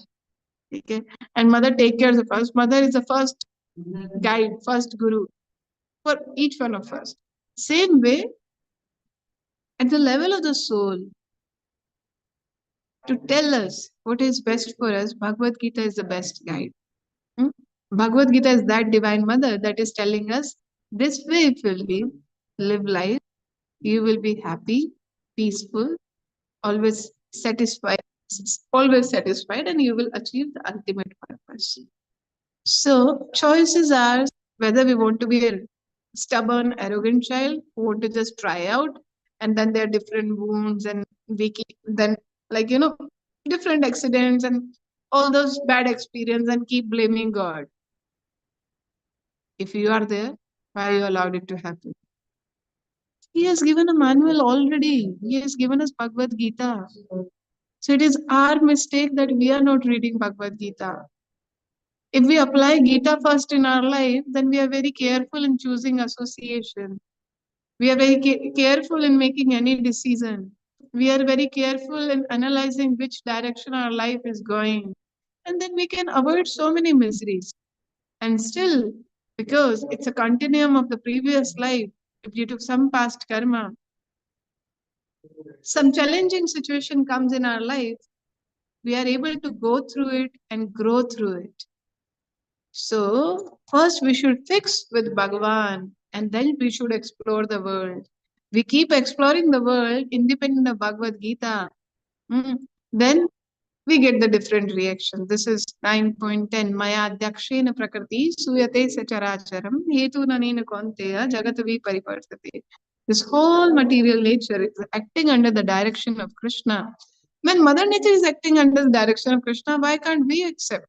Okay, and mother take care of us. Mother is the first guide, first guru for each one of us. Same way, at the level of the soul, to tell us what is best for us, Bhagavad Gita is the best guide. Bhagavad Gita is that divine mother that is telling us this way if you live life, you will be happy, peaceful, always satisfied, and you will achieve the ultimate purpose. So choices are whether we want to be a stubborn, arrogant child who want to just try out, and then there are different wounds and then different accidents and all those bad experiences and keep blaming God. If you are there, why you allowed it to happen? He has given a manual already. He has given us Bhagavad Gita. So it is our mistake that we are not reading Bhagavad Gita. If we apply Gita first in our life, then we are very careful in choosing association. We are very careful in making any decision. We are very careful in analyzing which direction our life is going. And then we can avoid so many miseries. And still, because it's a continuum of the previous life, due to some past karma, some challenging situation comes in our life, we are able to go through it and grow through it. So first we should fix with Bhagavan and then we should explore the world. We keep exploring the world independent of Bhagavad Gita. Then we get the different reaction. This is 9.10. Maya adhyakshena prakriti suyate sacharacharam hetu nanena konteya jagatavi parivartate. This whole material nature is acting under the direction of Krishna. When Mother Nature is acting under the direction of Krishna, why can't we accept?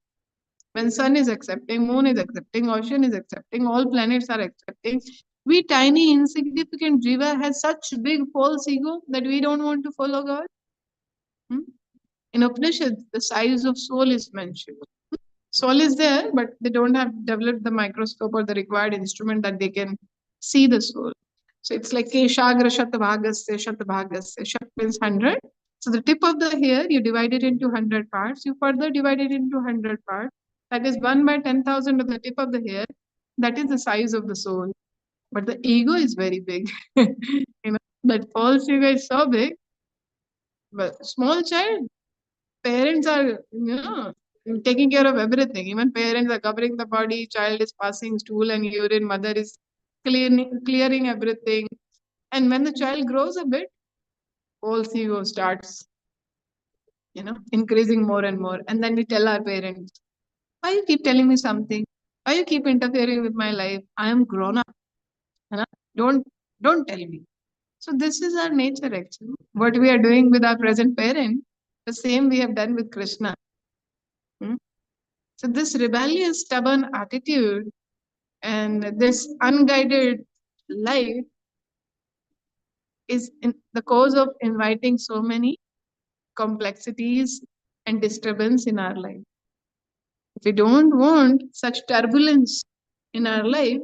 When sun is accepting, moon is accepting, ocean is accepting, all planets are accepting, we tiny insignificant jiva has such big false ego that we don't want to follow God. In Upanishads, the size of soul is mentioned. Soul is there, but they don't have developed the microscope or the required instrument that they can see the soul. So it's like Keshagra Shatabhagasya Shatabhagasya. Shat means 100. So the tip of the hair, you divide it into 100 parts. You further divide it into 100 parts. That is 1 by 10,000 of the tip of the hair. That is the size of the soul. But the ego is very big. That false ego is so big. But small child, parents are, taking care of everything. Even parents are covering the body, child is passing stool and urine, mother is clearing everything. And when the child grows a bit, false ego starts, increasing more and more. And then we tell our parents, why you keep telling me something? Why you keep interfering with my life? I am grown up. Don't tell me. So this is our nature actually. What we are doing with our present parent, the same we have done with Krishna. So this rebellious, stubborn attitude and this unguided life is the cause of inviting so many complexities and disturbance in our life. If we don't want such turbulence in our life,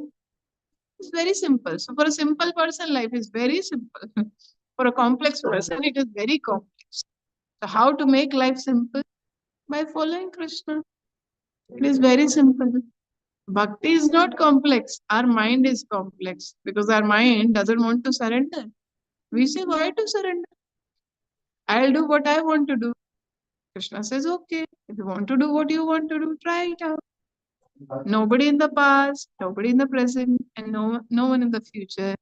it's very simple. So for a simple person, life is very simple. For a complex person, it is very complex. So how to make life simple? By following Krishna. It is very simple. Bhakti is not complex. Our mind is complex because our mind doesn't want to surrender. We say, why to surrender? I'll do what I want to do. Krishna says, okay, if you want to do what you want to do, try it out. Nobody in the past, nobody in the present, and no one in the future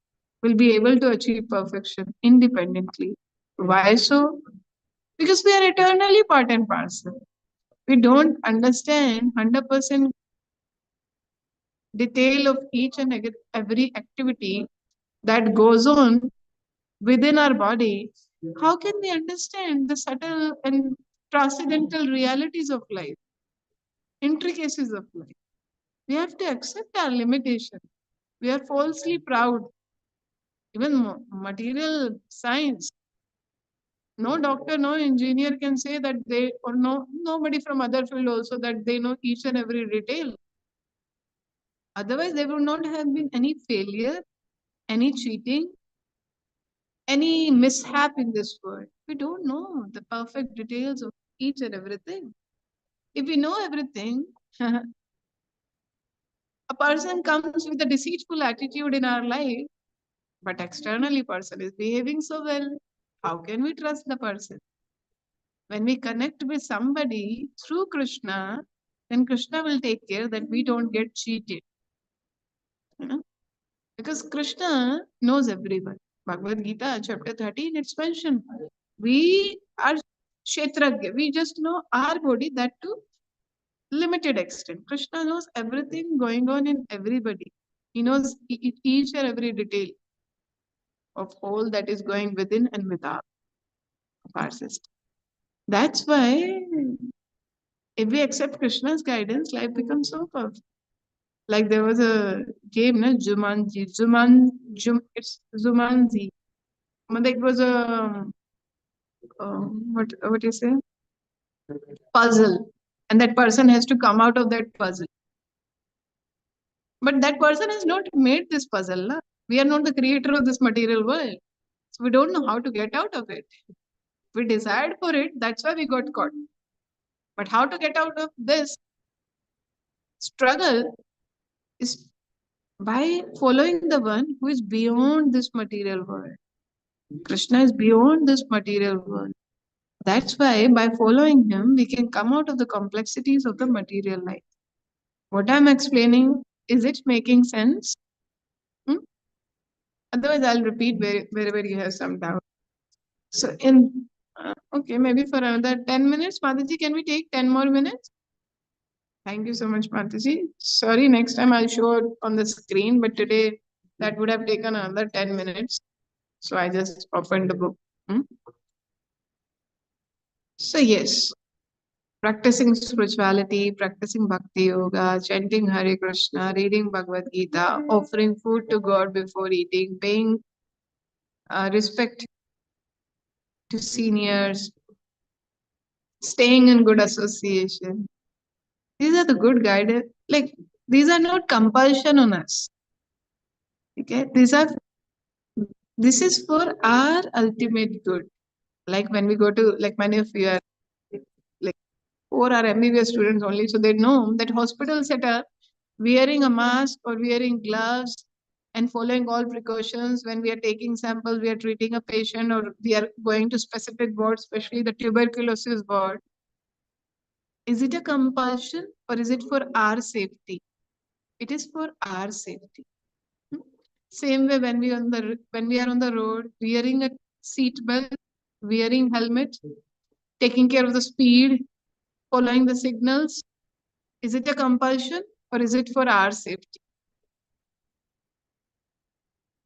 will be able to achieve perfection independently. Why so? Because we are eternally part and parcel. We don't understand 100% detail of each and every activity that goes on within our body. How can we understand the subtle and transcendental realities of life, intricacies of life? We have to accept our limitation. We are falsely proud. Even material science, no doctor, no engineer can say that they, or nobody from other field also, that they know each and every detail. Otherwise, there would not have been any failure, any cheating, any mishap in this world. We don't know the perfect details of each and everything. If we know everything, a person comes with a deceitful attitude in our life, but externally person is behaving so well. How can we trust the person? When we connect with somebody through Krishna, then Krishna will take care that we don't get cheated. Because Krishna knows everyone. Bhagavad Gita, chapter 13, it's mentioned. We are Kshetragya. We just know our body, that to limited extent. Krishna knows everything going on in everybody. He knows each and every detail of all that is going within and without of our system. That's why if we accept Krishna's guidance, life becomes so perfect. Like there was a game, it's Zumanzi. It was a what you say, puzzle, and that person has to come out of that puzzle. But that person has not made this puzzle. La. We are not the creator of this material world, so we don't know how to get out of it. We desired for it, that's why we got caught. But how to get out of this struggle is by following the one who is beyond this material world. Krishna is beyond this material world. That's why by following him, we can come out of the complexities of the material life. What I'm explaining, is it making sense? Otherwise, I'll repeat wherever you have some doubt. So okay, maybe for another 10 minutes, Mataji, can we take 10 more minutes? Thank you so much, Mataji. Sorry, next time I'll show it on the screen, but today that would have taken another 10 minutes. So I just opened the book. So yes, practicing spirituality, practicing bhakti yoga, chanting Hare Krishna, reading Bhagavad Gita, offering food to God before eating, paying respect to seniors, staying in good association. These are the good guidance. Like, these are not compulsion on us. Okay, this is for our ultimate good. Like when we go to, like many of you are like, or are MBBS students only, so they know that hospital setup, wearing a mask or wearing gloves and following all precautions when we are taking samples, we are treating a patient, or we are going to specific ward, especially the tuberculosis ward. Is it a compulsion or is it for our safety? It is for our safety. Same way when we are on the road, wearing a seat belt, wearing helmet, taking care of the speed, following the signals. Is it a compulsion or is it for our safety?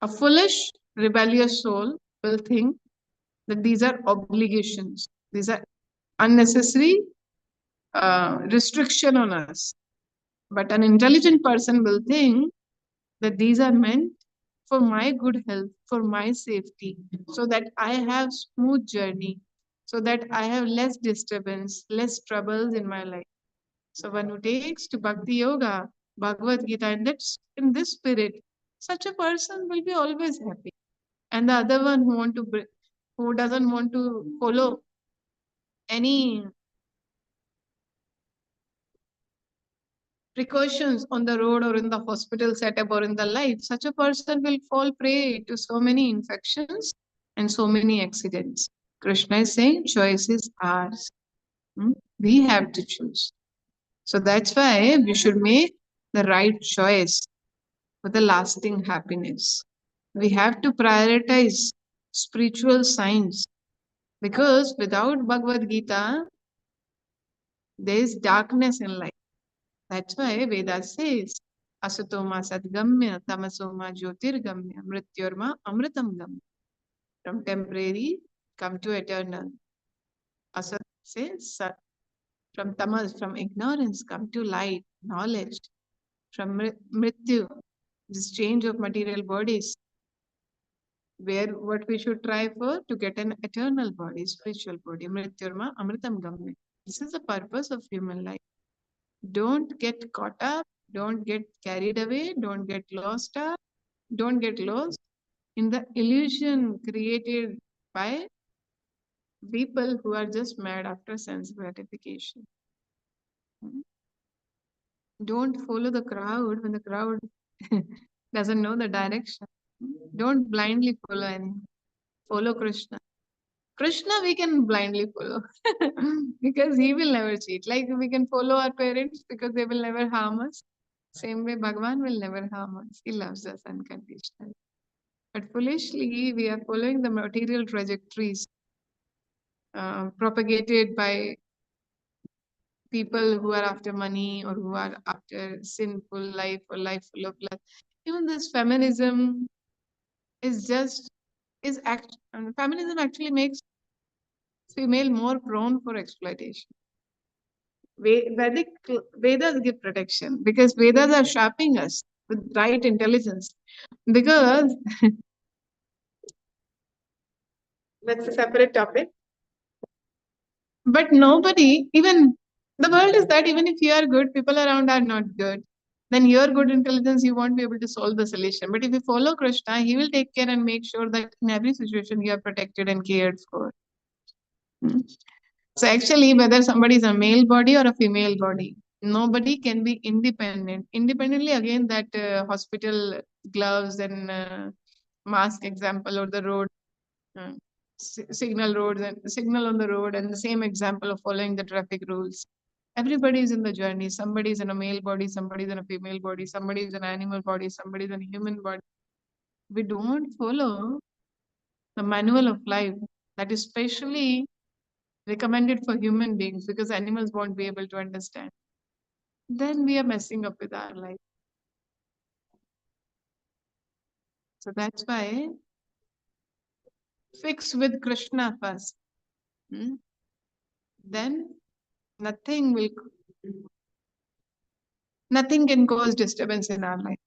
A foolish, rebellious soul will think that these are obligations. These are unnecessary restriction on us. But an intelligent person will think that these are meant for my good health, for my safety, so that I have smooth journey, so that I have less disturbance, less troubles in my life. So one who takes to Bhakti Yoga, Bhagavad Gita, and that's in this spirit, such a person will be always happy. And the other one who doesn't want to follow any precautions on the road or in the hospital setup or in the life, such a person will fall prey to so many infections and so many accidents. Krishna is saying choice is ours. We have to choose. So that's why we should make the right choice for the lasting happiness. We have to prioritize spiritual science, because without Bhagavad Gita, there is darkness in life. That's why Veda says, Asatoma Sadgamya, Tamasoma Jyotirgamya, Mrityorma Amritam Gamya. From temporary, come to eternal. Asat says Sat. From tamas, from ignorance, come to light, knowledge. From mrityu, this change of material bodies, where what we should try for to get an eternal body, spiritual body. Mrityurma Amritam Gamya. This is the purpose of human life. Don't get caught up, don't get carried away, don't get lost up, don't get lost in the illusion created by people who are just mad after sense gratification. Don't follow the crowd when the crowd doesn't know the direction. Don't blindly follow anyone. Follow Krishna. Krishna we can blindly follow because he will never cheat. Like we can follow our parents because they will never harm us. Same way Bhagwan will never harm us. He loves us unconditionally. But foolishly we are following the material trajectories propagated by people who are after money or who are after sinful life or life full of lust. Even this feminism is just feminism actually makes female more prone for exploitation. Vedic Vedas give protection because Vedas are sharpening us with right intelligence. Because that's a separate topic. But nobody, even the world is that even if you are good, people around are not good. Then your good intelligence, you won't be able to solve the solution. But if you follow Krishna, he will take care and make sure that in every situation you are protected and cared for. So actually, whether somebody is a male body or a female body, nobody can be independent. Independently, again, that hospital gloves and mask example, or the road uh, signal roads and signal on the road, and the same example of following the traffic rules. Everybody is in the journey. Somebody is in a male body, somebody is in a female body, somebody is in an animal body, somebody is in a human body. We don't follow the manual of life that is specially recommended for human beings because animals won't be able to understand. Then we are messing up with our life. So that's why fix with Krishna first. Then nothing can cause disturbance in our life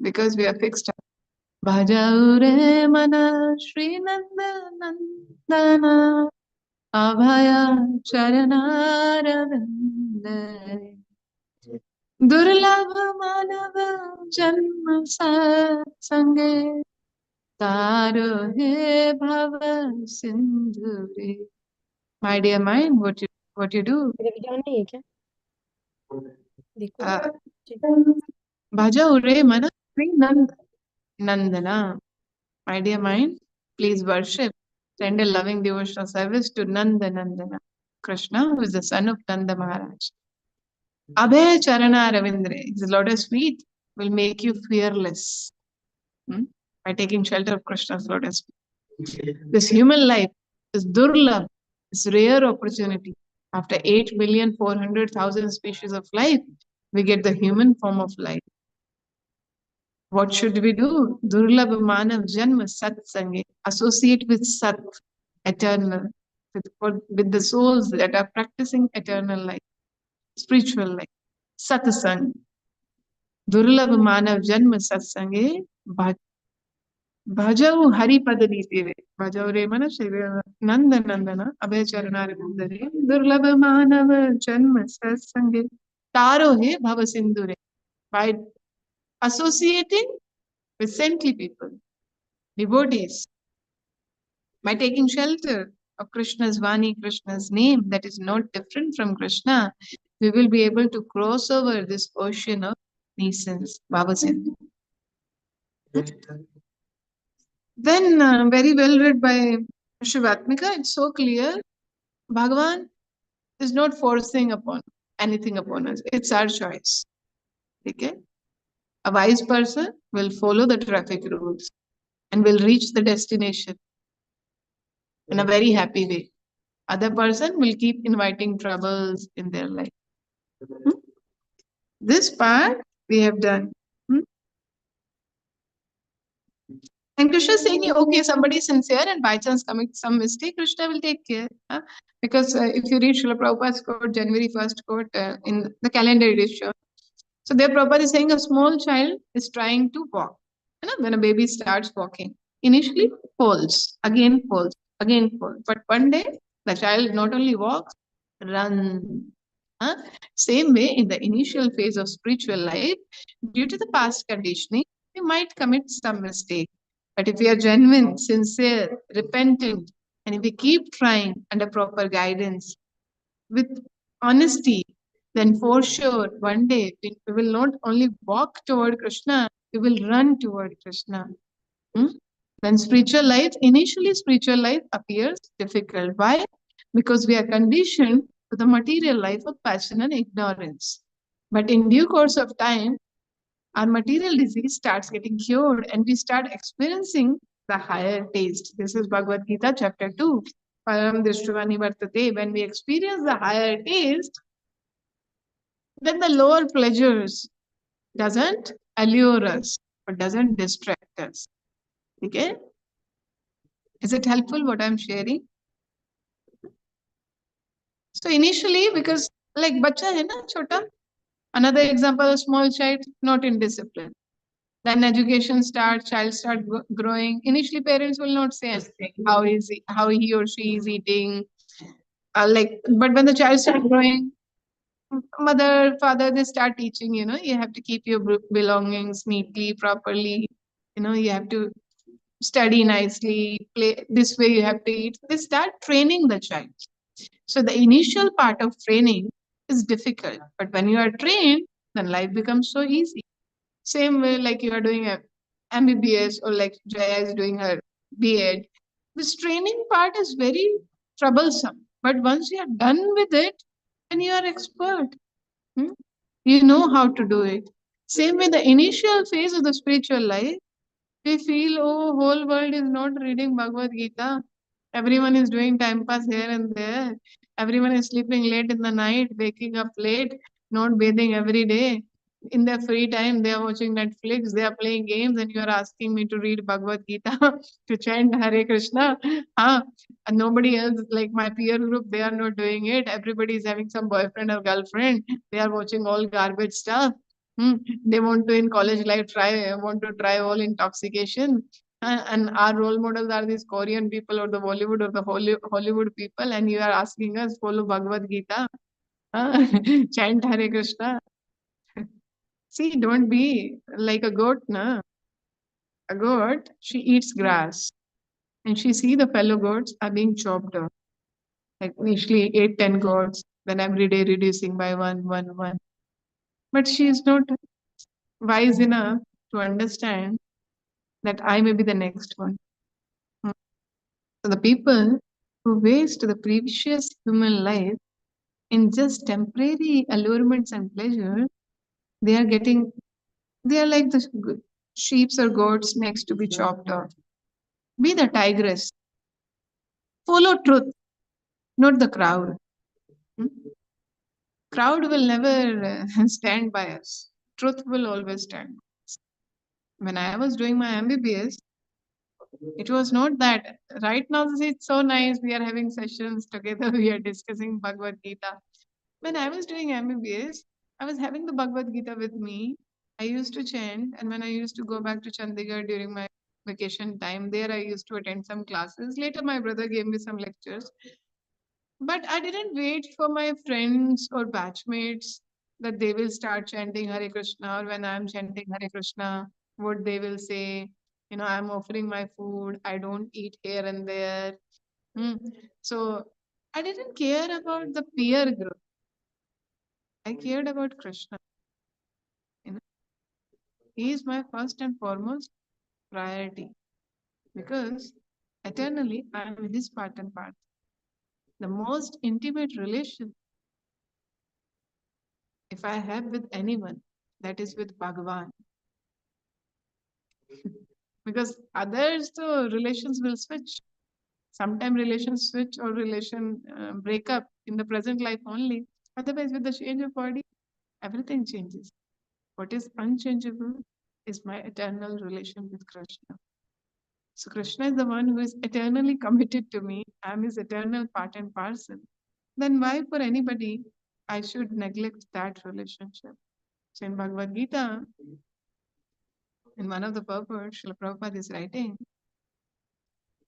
because we are fixed up. Bhajaure mana Shri Nandana Abhaya Charanaravinda Durlabha Manava Janma Satsange Taro He Bhava Sindhure. My dear mind, what you do? Bhajaure mana Shri Nandana. My dear mind, please worship. Send a loving devotional service to Nandana, Krishna, who is the son of Nanda Maharaj. Abhay Charana Ravindra, his lotus feet will make you fearless by taking shelter of Krishna's lotus feet. This human life is durlabh, this rare opportunity. After 8,400,000 species of life, we get the human form of life. What should we do? Durlabh Manav Janma Satsange. Associate with Sat, eternal, with the souls that are practicing eternal life, spiritual life. Satsang. Durlabh Manav Janma Satsange. Bhajau Haripadaniti. Bhajau Remana Shri Nanda Nandana Abhay Charanare Bundare. Durlabh Manav Janma Satsange. Taro He Bhava Sindhure. By associating with saintly people, devotees, by taking shelter of Krishna's Vani, Krishna's name that is not different from Krishna, we will be able to cross over this ocean of nuisance, Bhavasin. Then, very well read by Shivatmika, it's so clear. Bhagavan is not forcing anything upon us. It's our choice. Okay? A wise person will follow the traffic rules and will reach the destination in a very happy way. Other person will keep inviting troubles in their life. This part we have done. And Krishna is saying, okay, somebody is sincere and by chance commits some mistake, Krishna will take care. Because if you read Srila Prabhupada's quote, January 1st quote in the calendar edition, so there Prabhupada is saying a small child is trying to walk. When a baby starts walking, initially falls, again falls, again falls. But one day, the child not only walks, runs. Same way, in the initial phase of spiritual life, due to the past conditioning, we might commit some mistake. But if we are genuine, sincere, repentant, and if we keep trying under proper guidance, with honesty, then for sure, one day we will not only walk toward Krishna, we will run toward Krishna. Then initially spiritual life appears difficult. Why? Because we are conditioned to the material life of passion and ignorance. But in due course of time, our material disease starts getting cured and we start experiencing the higher taste. This is Bhagavad Gita chapter 2. Param Drishtavani Vartate. When we experience the higher taste, then the lower pleasures doesn't allure us or doesn't distract us. Okay? Is it helpful what I'm sharing? So initially, because like bacha hai na chota, another example, a small child not in discipline. Then education starts, child start growing. Initially, parents will not say anything. How he or she is eating. But when the child starts growing, mother, father, they start teaching. You have to keep your belongings neatly, properly. You have to study nicely. Play this way. You have to eat. They start training the child. So the initial part of training is difficult, but when you are trained, then life becomes so easy. Same way, like you are doing a MBBS or like Jaya is doing her B.Ed. This training part is very troublesome, but once you are done with it, and you are expert. You know how to do it. Same with the initial phase of the spiritual life, we feel, oh, whole world is not reading Bhagavad Gita. Everyone is doing time pass here and there. Everyone is sleeping late in the night, waking up late, not bathing every day. In their free time, they are watching Netflix, they are playing games, and you are asking me to read Bhagavad Gita, to chant Hare Krishna. And nobody else, like my peer group, they are not doing it. Everybody is having some boyfriend or girlfriend. They are watching all garbage stuff. They want to in college life want to try all intoxication. And our role models are these Korean people or the Bollywood or the Hollywood people, and you are asking us follow Bhagavad Gita, chant Hare Krishna. See, don't be like a goat, na. A goat, she eats grass, and she see the fellow goats are being chopped off. Like initially 8, 10 goats, then every day reducing by one. But she is not wise enough to understand that I may be the next one. So the people who waste the precious human life in just temporary allurements and pleasure, they are like the sheep or goats next to be chopped off. Be the tigress. Follow truth, not the crowd. Hmm? Crowd will never stand by us. Truth will always stand. When I was doing my MBBS, it was not that. Right now, it's so nice. We are having sessions together. We are discussing Bhagavad Gita. When I was doing MBBS, I was having the Bhagavad Gita with me. I used to chant, and when I used to go back to Chandigarh during my vacation time, there I used to attend some classes. Later, my brother gave me some lectures. But I didn't wait for my friends or batchmates that they will start chanting Hare Krishna, or when I'm chanting Hare Krishna, what they will say. I'm offering my food, I don't eat here and there. So I didn't care about the peer group. I cared about Krishna. He is my first and foremost priority because eternally I am his part and part. The most intimate relation, if I have with anyone, that is with Bhagavan. Because others, the relations will switch. Sometimes relations switch or relation break up in the present life only. Otherwise, with the change of body, everything changes. What is unchangeable is my eternal relation with Krishna. So Krishna is the one who is eternally committed to me. I am his eternal part and parcel. Then why for anybody I should neglect that relationship? So in Bhagavad Gita, in one of the purports, Srila Prabhupada is writing,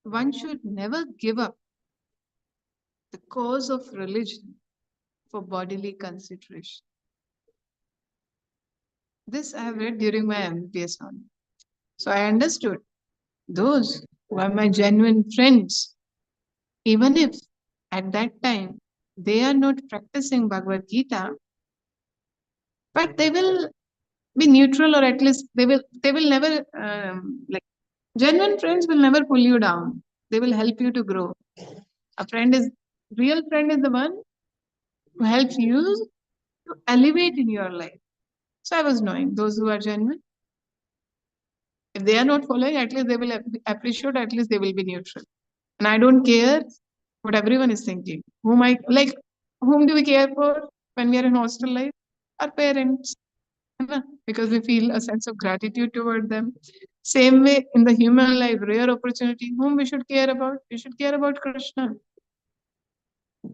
one should never give up the cause of religion for bodily consideration. This I have read during my MBBS only. So I understood those who are my genuine friends, even if at that time they are not practicing Bhagavad Gita, but they will be neutral, or at least they will never like genuine friends will never pull you down. They will help you to grow. Real friend is the one who helps you to elevate in your life. So I was knowing those who are genuine. If they are not following, at least they will appreciate, at least they will be neutral. And I don't care what everyone is thinking. Whom do we care for when we are in hostel life? Our parents. Because we feel a sense of gratitude toward them. Same way in the human life, rare opportunity, whom we should care about? We should care about Krishna.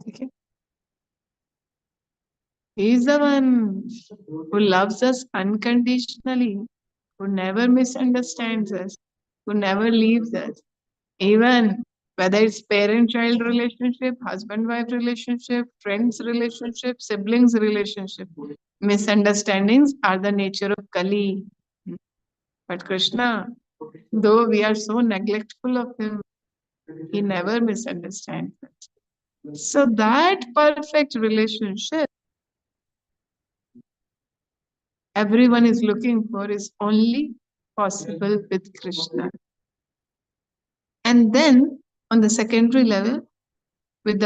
Okay. He is the one who loves us unconditionally, who never misunderstands us, who never leaves us. Even whether it's parent-child relationship, husband-wife relationship, friends relationship, siblings relationship, misunderstandings are the nature of Kali. But Krishna, though we are so neglectful of him, he never misunderstands us. So that perfect relationship everyone is looking for is only possible with Krishna. And then on the secondary level, with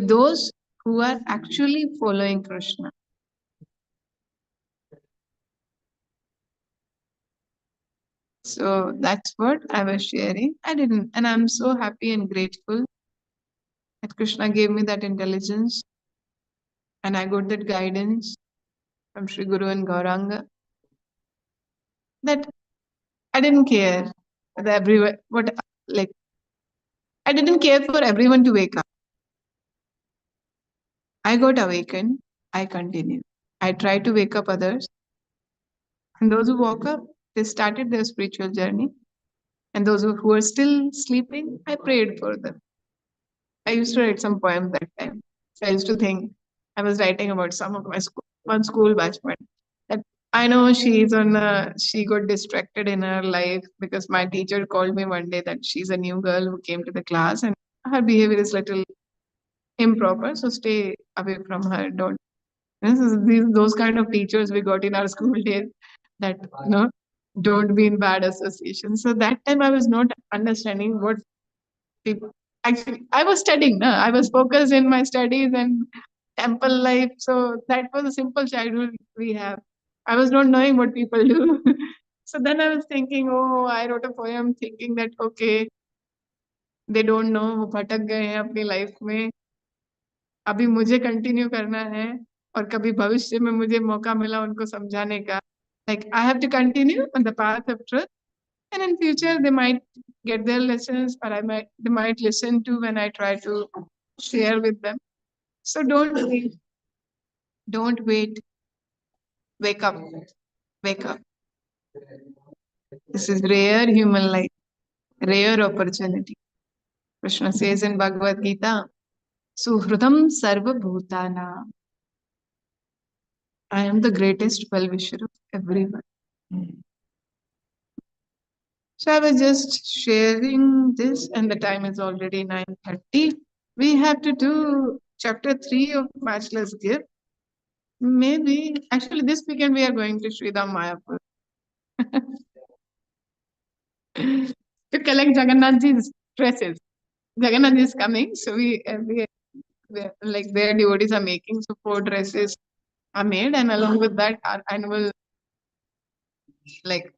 those who are actually following Krishna. So that's what I was sharing. And I'm so happy and grateful that Krishna gave me that intelligence and I got that guidance from Sri Guru and Gauranga, that I didn't care that everyone, what, like, I didn't care for everyone to wake up. I got awakened. I continued. I tried to wake up others. And those who woke up, they started their spiritual journey. And those who are still sleeping, I prayed for them. I used to write some poem that time. So I used to think I was writing about some of my school batchmate. That I know she got distracted in her life because my teacher called me one day that she's a new girl who came to the class and her behavior is little improper. So stay away from her. Don't. Those kind of teachers we got in our school days that don't be in bad association. So that time I was not understanding what people actually I was studying. No? I was focused in my studies and temple life. So that was a simple childhood we have. I was not knowing what people do. So then I was thinking, oh, I wrote a poem thinking that okay, they don't know, वो भटक गए हैं अपनी life में, अभी मुझे continue करना है और कभी भविष्य में मुझे मौका मिला उनको समझाने का, like I have to continue on the path of truth, and in future they might get their lessons or they might listen to when I try to share with them. So don't wait, wake up, wake up. This is rare human life, rare opportunity. Krishna says in Bhagavad Gita, Suhrutam Sarva Bhutana. I am the greatest well-wisher of everyone. So I was just sharing this, and the time is already 9:30. We have to do chapter 3 of Matchless Gift. Maybe, actually, this weekend we are going to Sridham Mayapur to collect Jagannath Ji's dresses. Jagannath is coming, so we like their devotees are making, so 4 dresses are made, and along with that, our annual, like,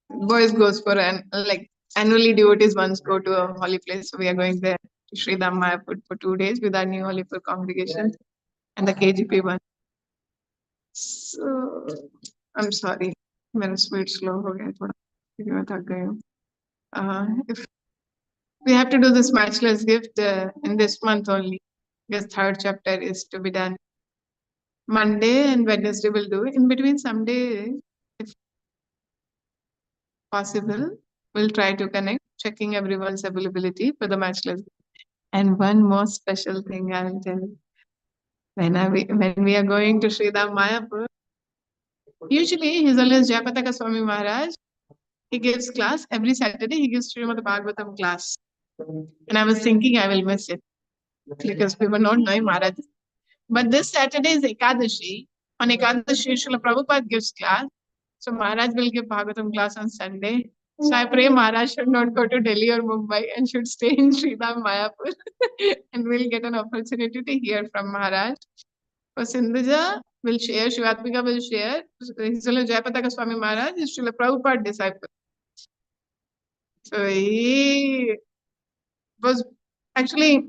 boys goes for like annually devotees once go to a holy place, so we are going there to Sridham Mayapur for 2 days with our new holy congregation and the KGP one. So I'm sorry, मेरा speed slow हो गया थोड़ा क्योंकि मैं थक गई हूँ. If we have to do this matchless gift in this month only, because 3rd chapter is to be done Monday and Wednesday we'll do it. In between someday, if possible, we'll try to connect, checking everyone's availability for the matchless. And one more special thing I will tell you. When we are going to Sridham Mayapur, usually His Holiness Jayapataka Swami Maharaj, he gives class every Saturday. He gives Srimad Bhagavatam class, and I was thinking I will miss it because we were not knowing Maharaj. But this Saturday is Ekadashi. On Ekadashi, Srila Prabhupada gives class. So Maharaj will give Bhagavatam class on Sunday. So I pray Maharaj should not go to Delhi or Mumbai and should stay in Sridham Mayapur and we'll get an opportunity to hear from Maharaj. For Sindhuja, will share, Shivatmika will share. His Holiness Jayapataka Swami Maharaj is Srila Prabhupada disciple. So he was actually,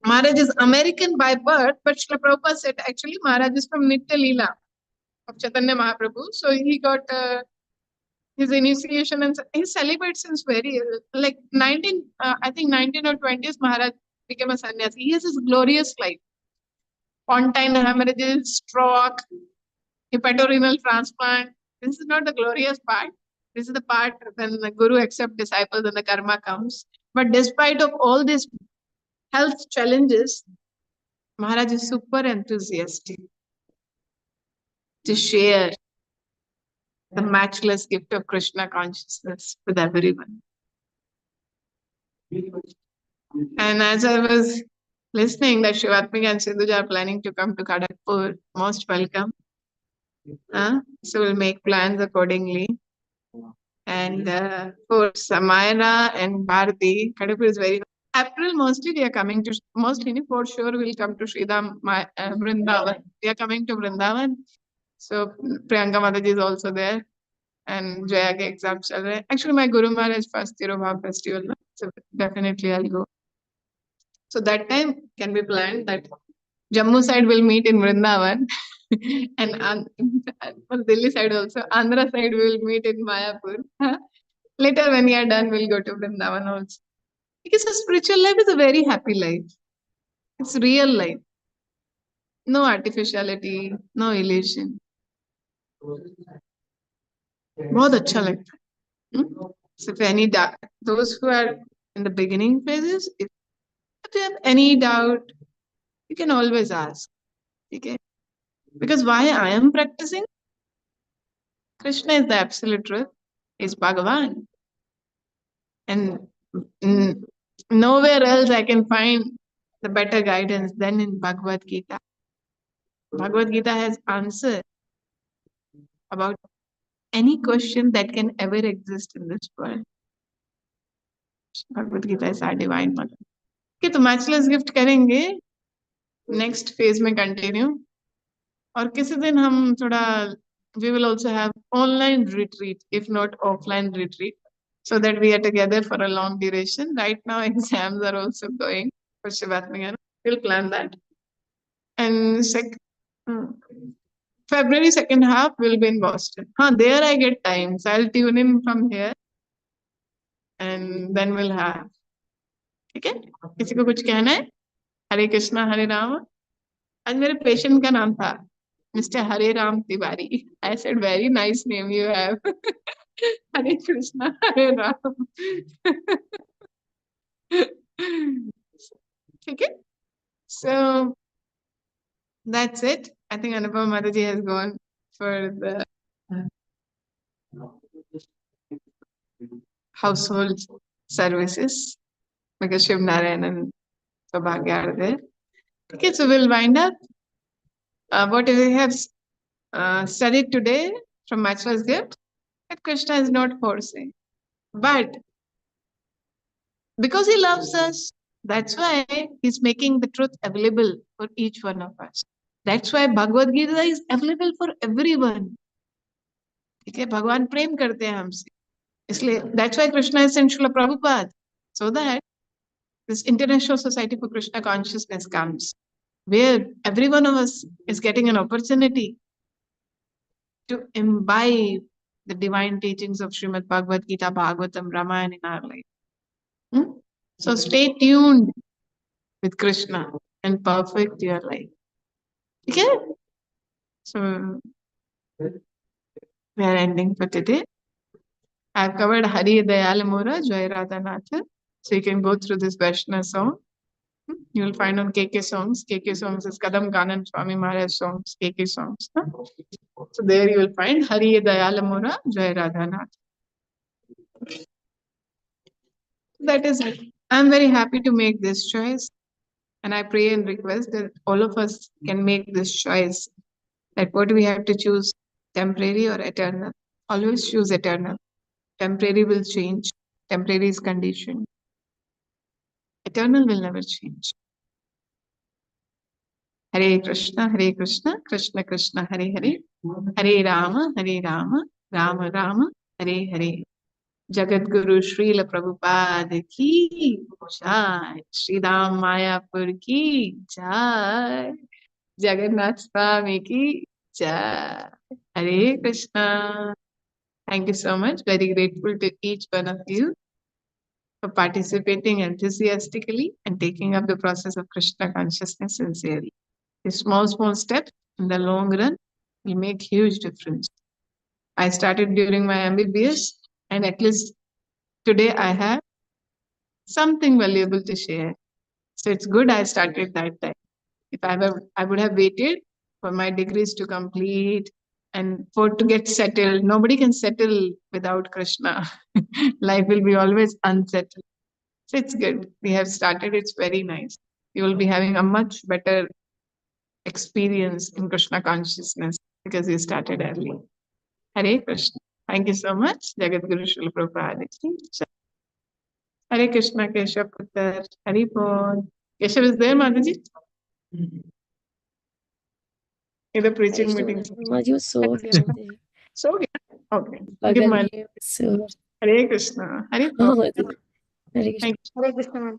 Maharaj is American by birth, but Srila Prabhupada said actually Maharaj is from Nitya Leela of Chaitanya Mahaprabhu. So he got his initiation and he celebrates since very like 19, I think 19 or 20s, Maharaj became a sannyasi. He has his glorious life. Pontine hemorrhages, stroke, hepatorenal transplant. This is not the glorious part. This is the part when the Guru accepts disciples and the karma comes. But despite of all these health challenges, Maharaj is super enthusiastic to share the matchless gift of Krishna consciousness with everyone. And as I was listening that Shivatmika and Sindhuja are planning to come to Kharagpur, most welcome. So we'll make plans accordingly. And for Samayana and Bharati, Kharagpur is very. April mostly we are coming to, mostly for sure we'll come to Sridham, Vrindavan. We are coming to Vrindavan. So Priyanka Mataji is also there. And Jaya ke exam chal rahe. Actually, my Guru Maharaj first Tirobhav festival. So definitely I'll go. So that time can be planned that Jammu side will meet in Vrindavan. And for Delhi side also. Andhra side we will meet in Mayapur. Later when we are done, we'll go to Vrindavan also. Because a spiritual life is a very happy life. It's real life. No artificiality, no illusion. बहुत अच्छा लगता है. So if any doubt, those who are in the beginning phases, if you have any doubt, you can always ask. Okay? Because why I am practicing? Krishna is the absolute truth, is Bhagavan. And nowhere else I can find the better guidance than in Bhagavad Gita. Bhagavad Gita has answered about any question that can ever exist in this world. Bhagavad Gita is our divine mother. Okay, तो matchless gift करेंगे next phase में continue. और किसी दिन हम थोड़ा we will also have online retreat, if not offline retreat, so that we are together for a long duration. Right now exams are also going. कुछ बात नहीं है. We'll plan that. And February second half will be in Boston. There I get time, so I'll tune in from here, and then we'll have. ठीक है? किसी को कुछ कहना है? हरे कृष्णा हरे राम. आज मेरे पेशेंट का नाम था Mr. Hare Ram Tiwari. I said, very nice name you have. Hare Krishna Hare Ram. Okay? So that's it. I think Anupama Mataji has gone for the household services because Shiv Narayan and Saubhagya are there. Okay, so we'll wind up. What we have studied today from Matchless Gift, that Krishna is not forcing. But because he loves us, that's why he's making the truth available for each one of us. That's why Bhagavad Gita is available for everyone. ठीक है, भगवान प्रेम करते हैं हमसे. इसलिए that's why Krishna is sent Srila Prabhupada, so that this International Society for Krishna Consciousness comes, where every one of us is getting an opportunity to imbibe the divine teachings of Srimad Bhagavad Gita, Bhagavatam, Ramayana in our life. So stay tuned with Krishna and perfect your life. Okay? So we are ending for today. I've covered Hari Dayal Mora, Joy Radha Natha. So you can go through this Vaishnava song. You will find on KK Songs. KK Songs is Kadam Kanan Swami Maharaj songs, KK Songs. So there you will find Hari Dayal Mora, Joy Radha Natha. That is it. I'm very happy to make this choice. And I pray and request that all of us can make this choice. That what we have to choose, temporary or eternal. Always choose eternal. Temporary will change. Temporary is conditioned. Eternal will never change. Hare Krishna, Krishna Krishna, Hare Hare, Hare Rama, Rama Rama, Hare Hare. Jagat Guru Srila Prabhupada ki jai. Shri Ram Mayapur ki jai. Jagannath Swami ki jai. Hare Krishna. Thank you so much. Very grateful to each one of you for participating enthusiastically and taking up the process of Krishna consciousness sincerely. The small steps in the long run will make huge difference. I started during my MBBS, and at least today I have something valuable to share. So it's good I started that time. If I would have waited for my degrees to complete and to get settled. Nobody can settle without Krishna. Life will be always unsettled. So it's good. We have started. It's very nice. You will be having a much better experience in Krishna consciousness because you started early. Hare Krishna. Thank you so much. Jagat Guru Srila Prabhupada. Hare Krishna, Keshav Putter. Hari Bol. Keshav is there, Mataji? In the preaching meeting. Mataji was so here. So, yeah. Okay. Give my So, Hare Krishna. Hari oh, Bol. Mataji. Hare Krishna. Thank you. Hare Krishna.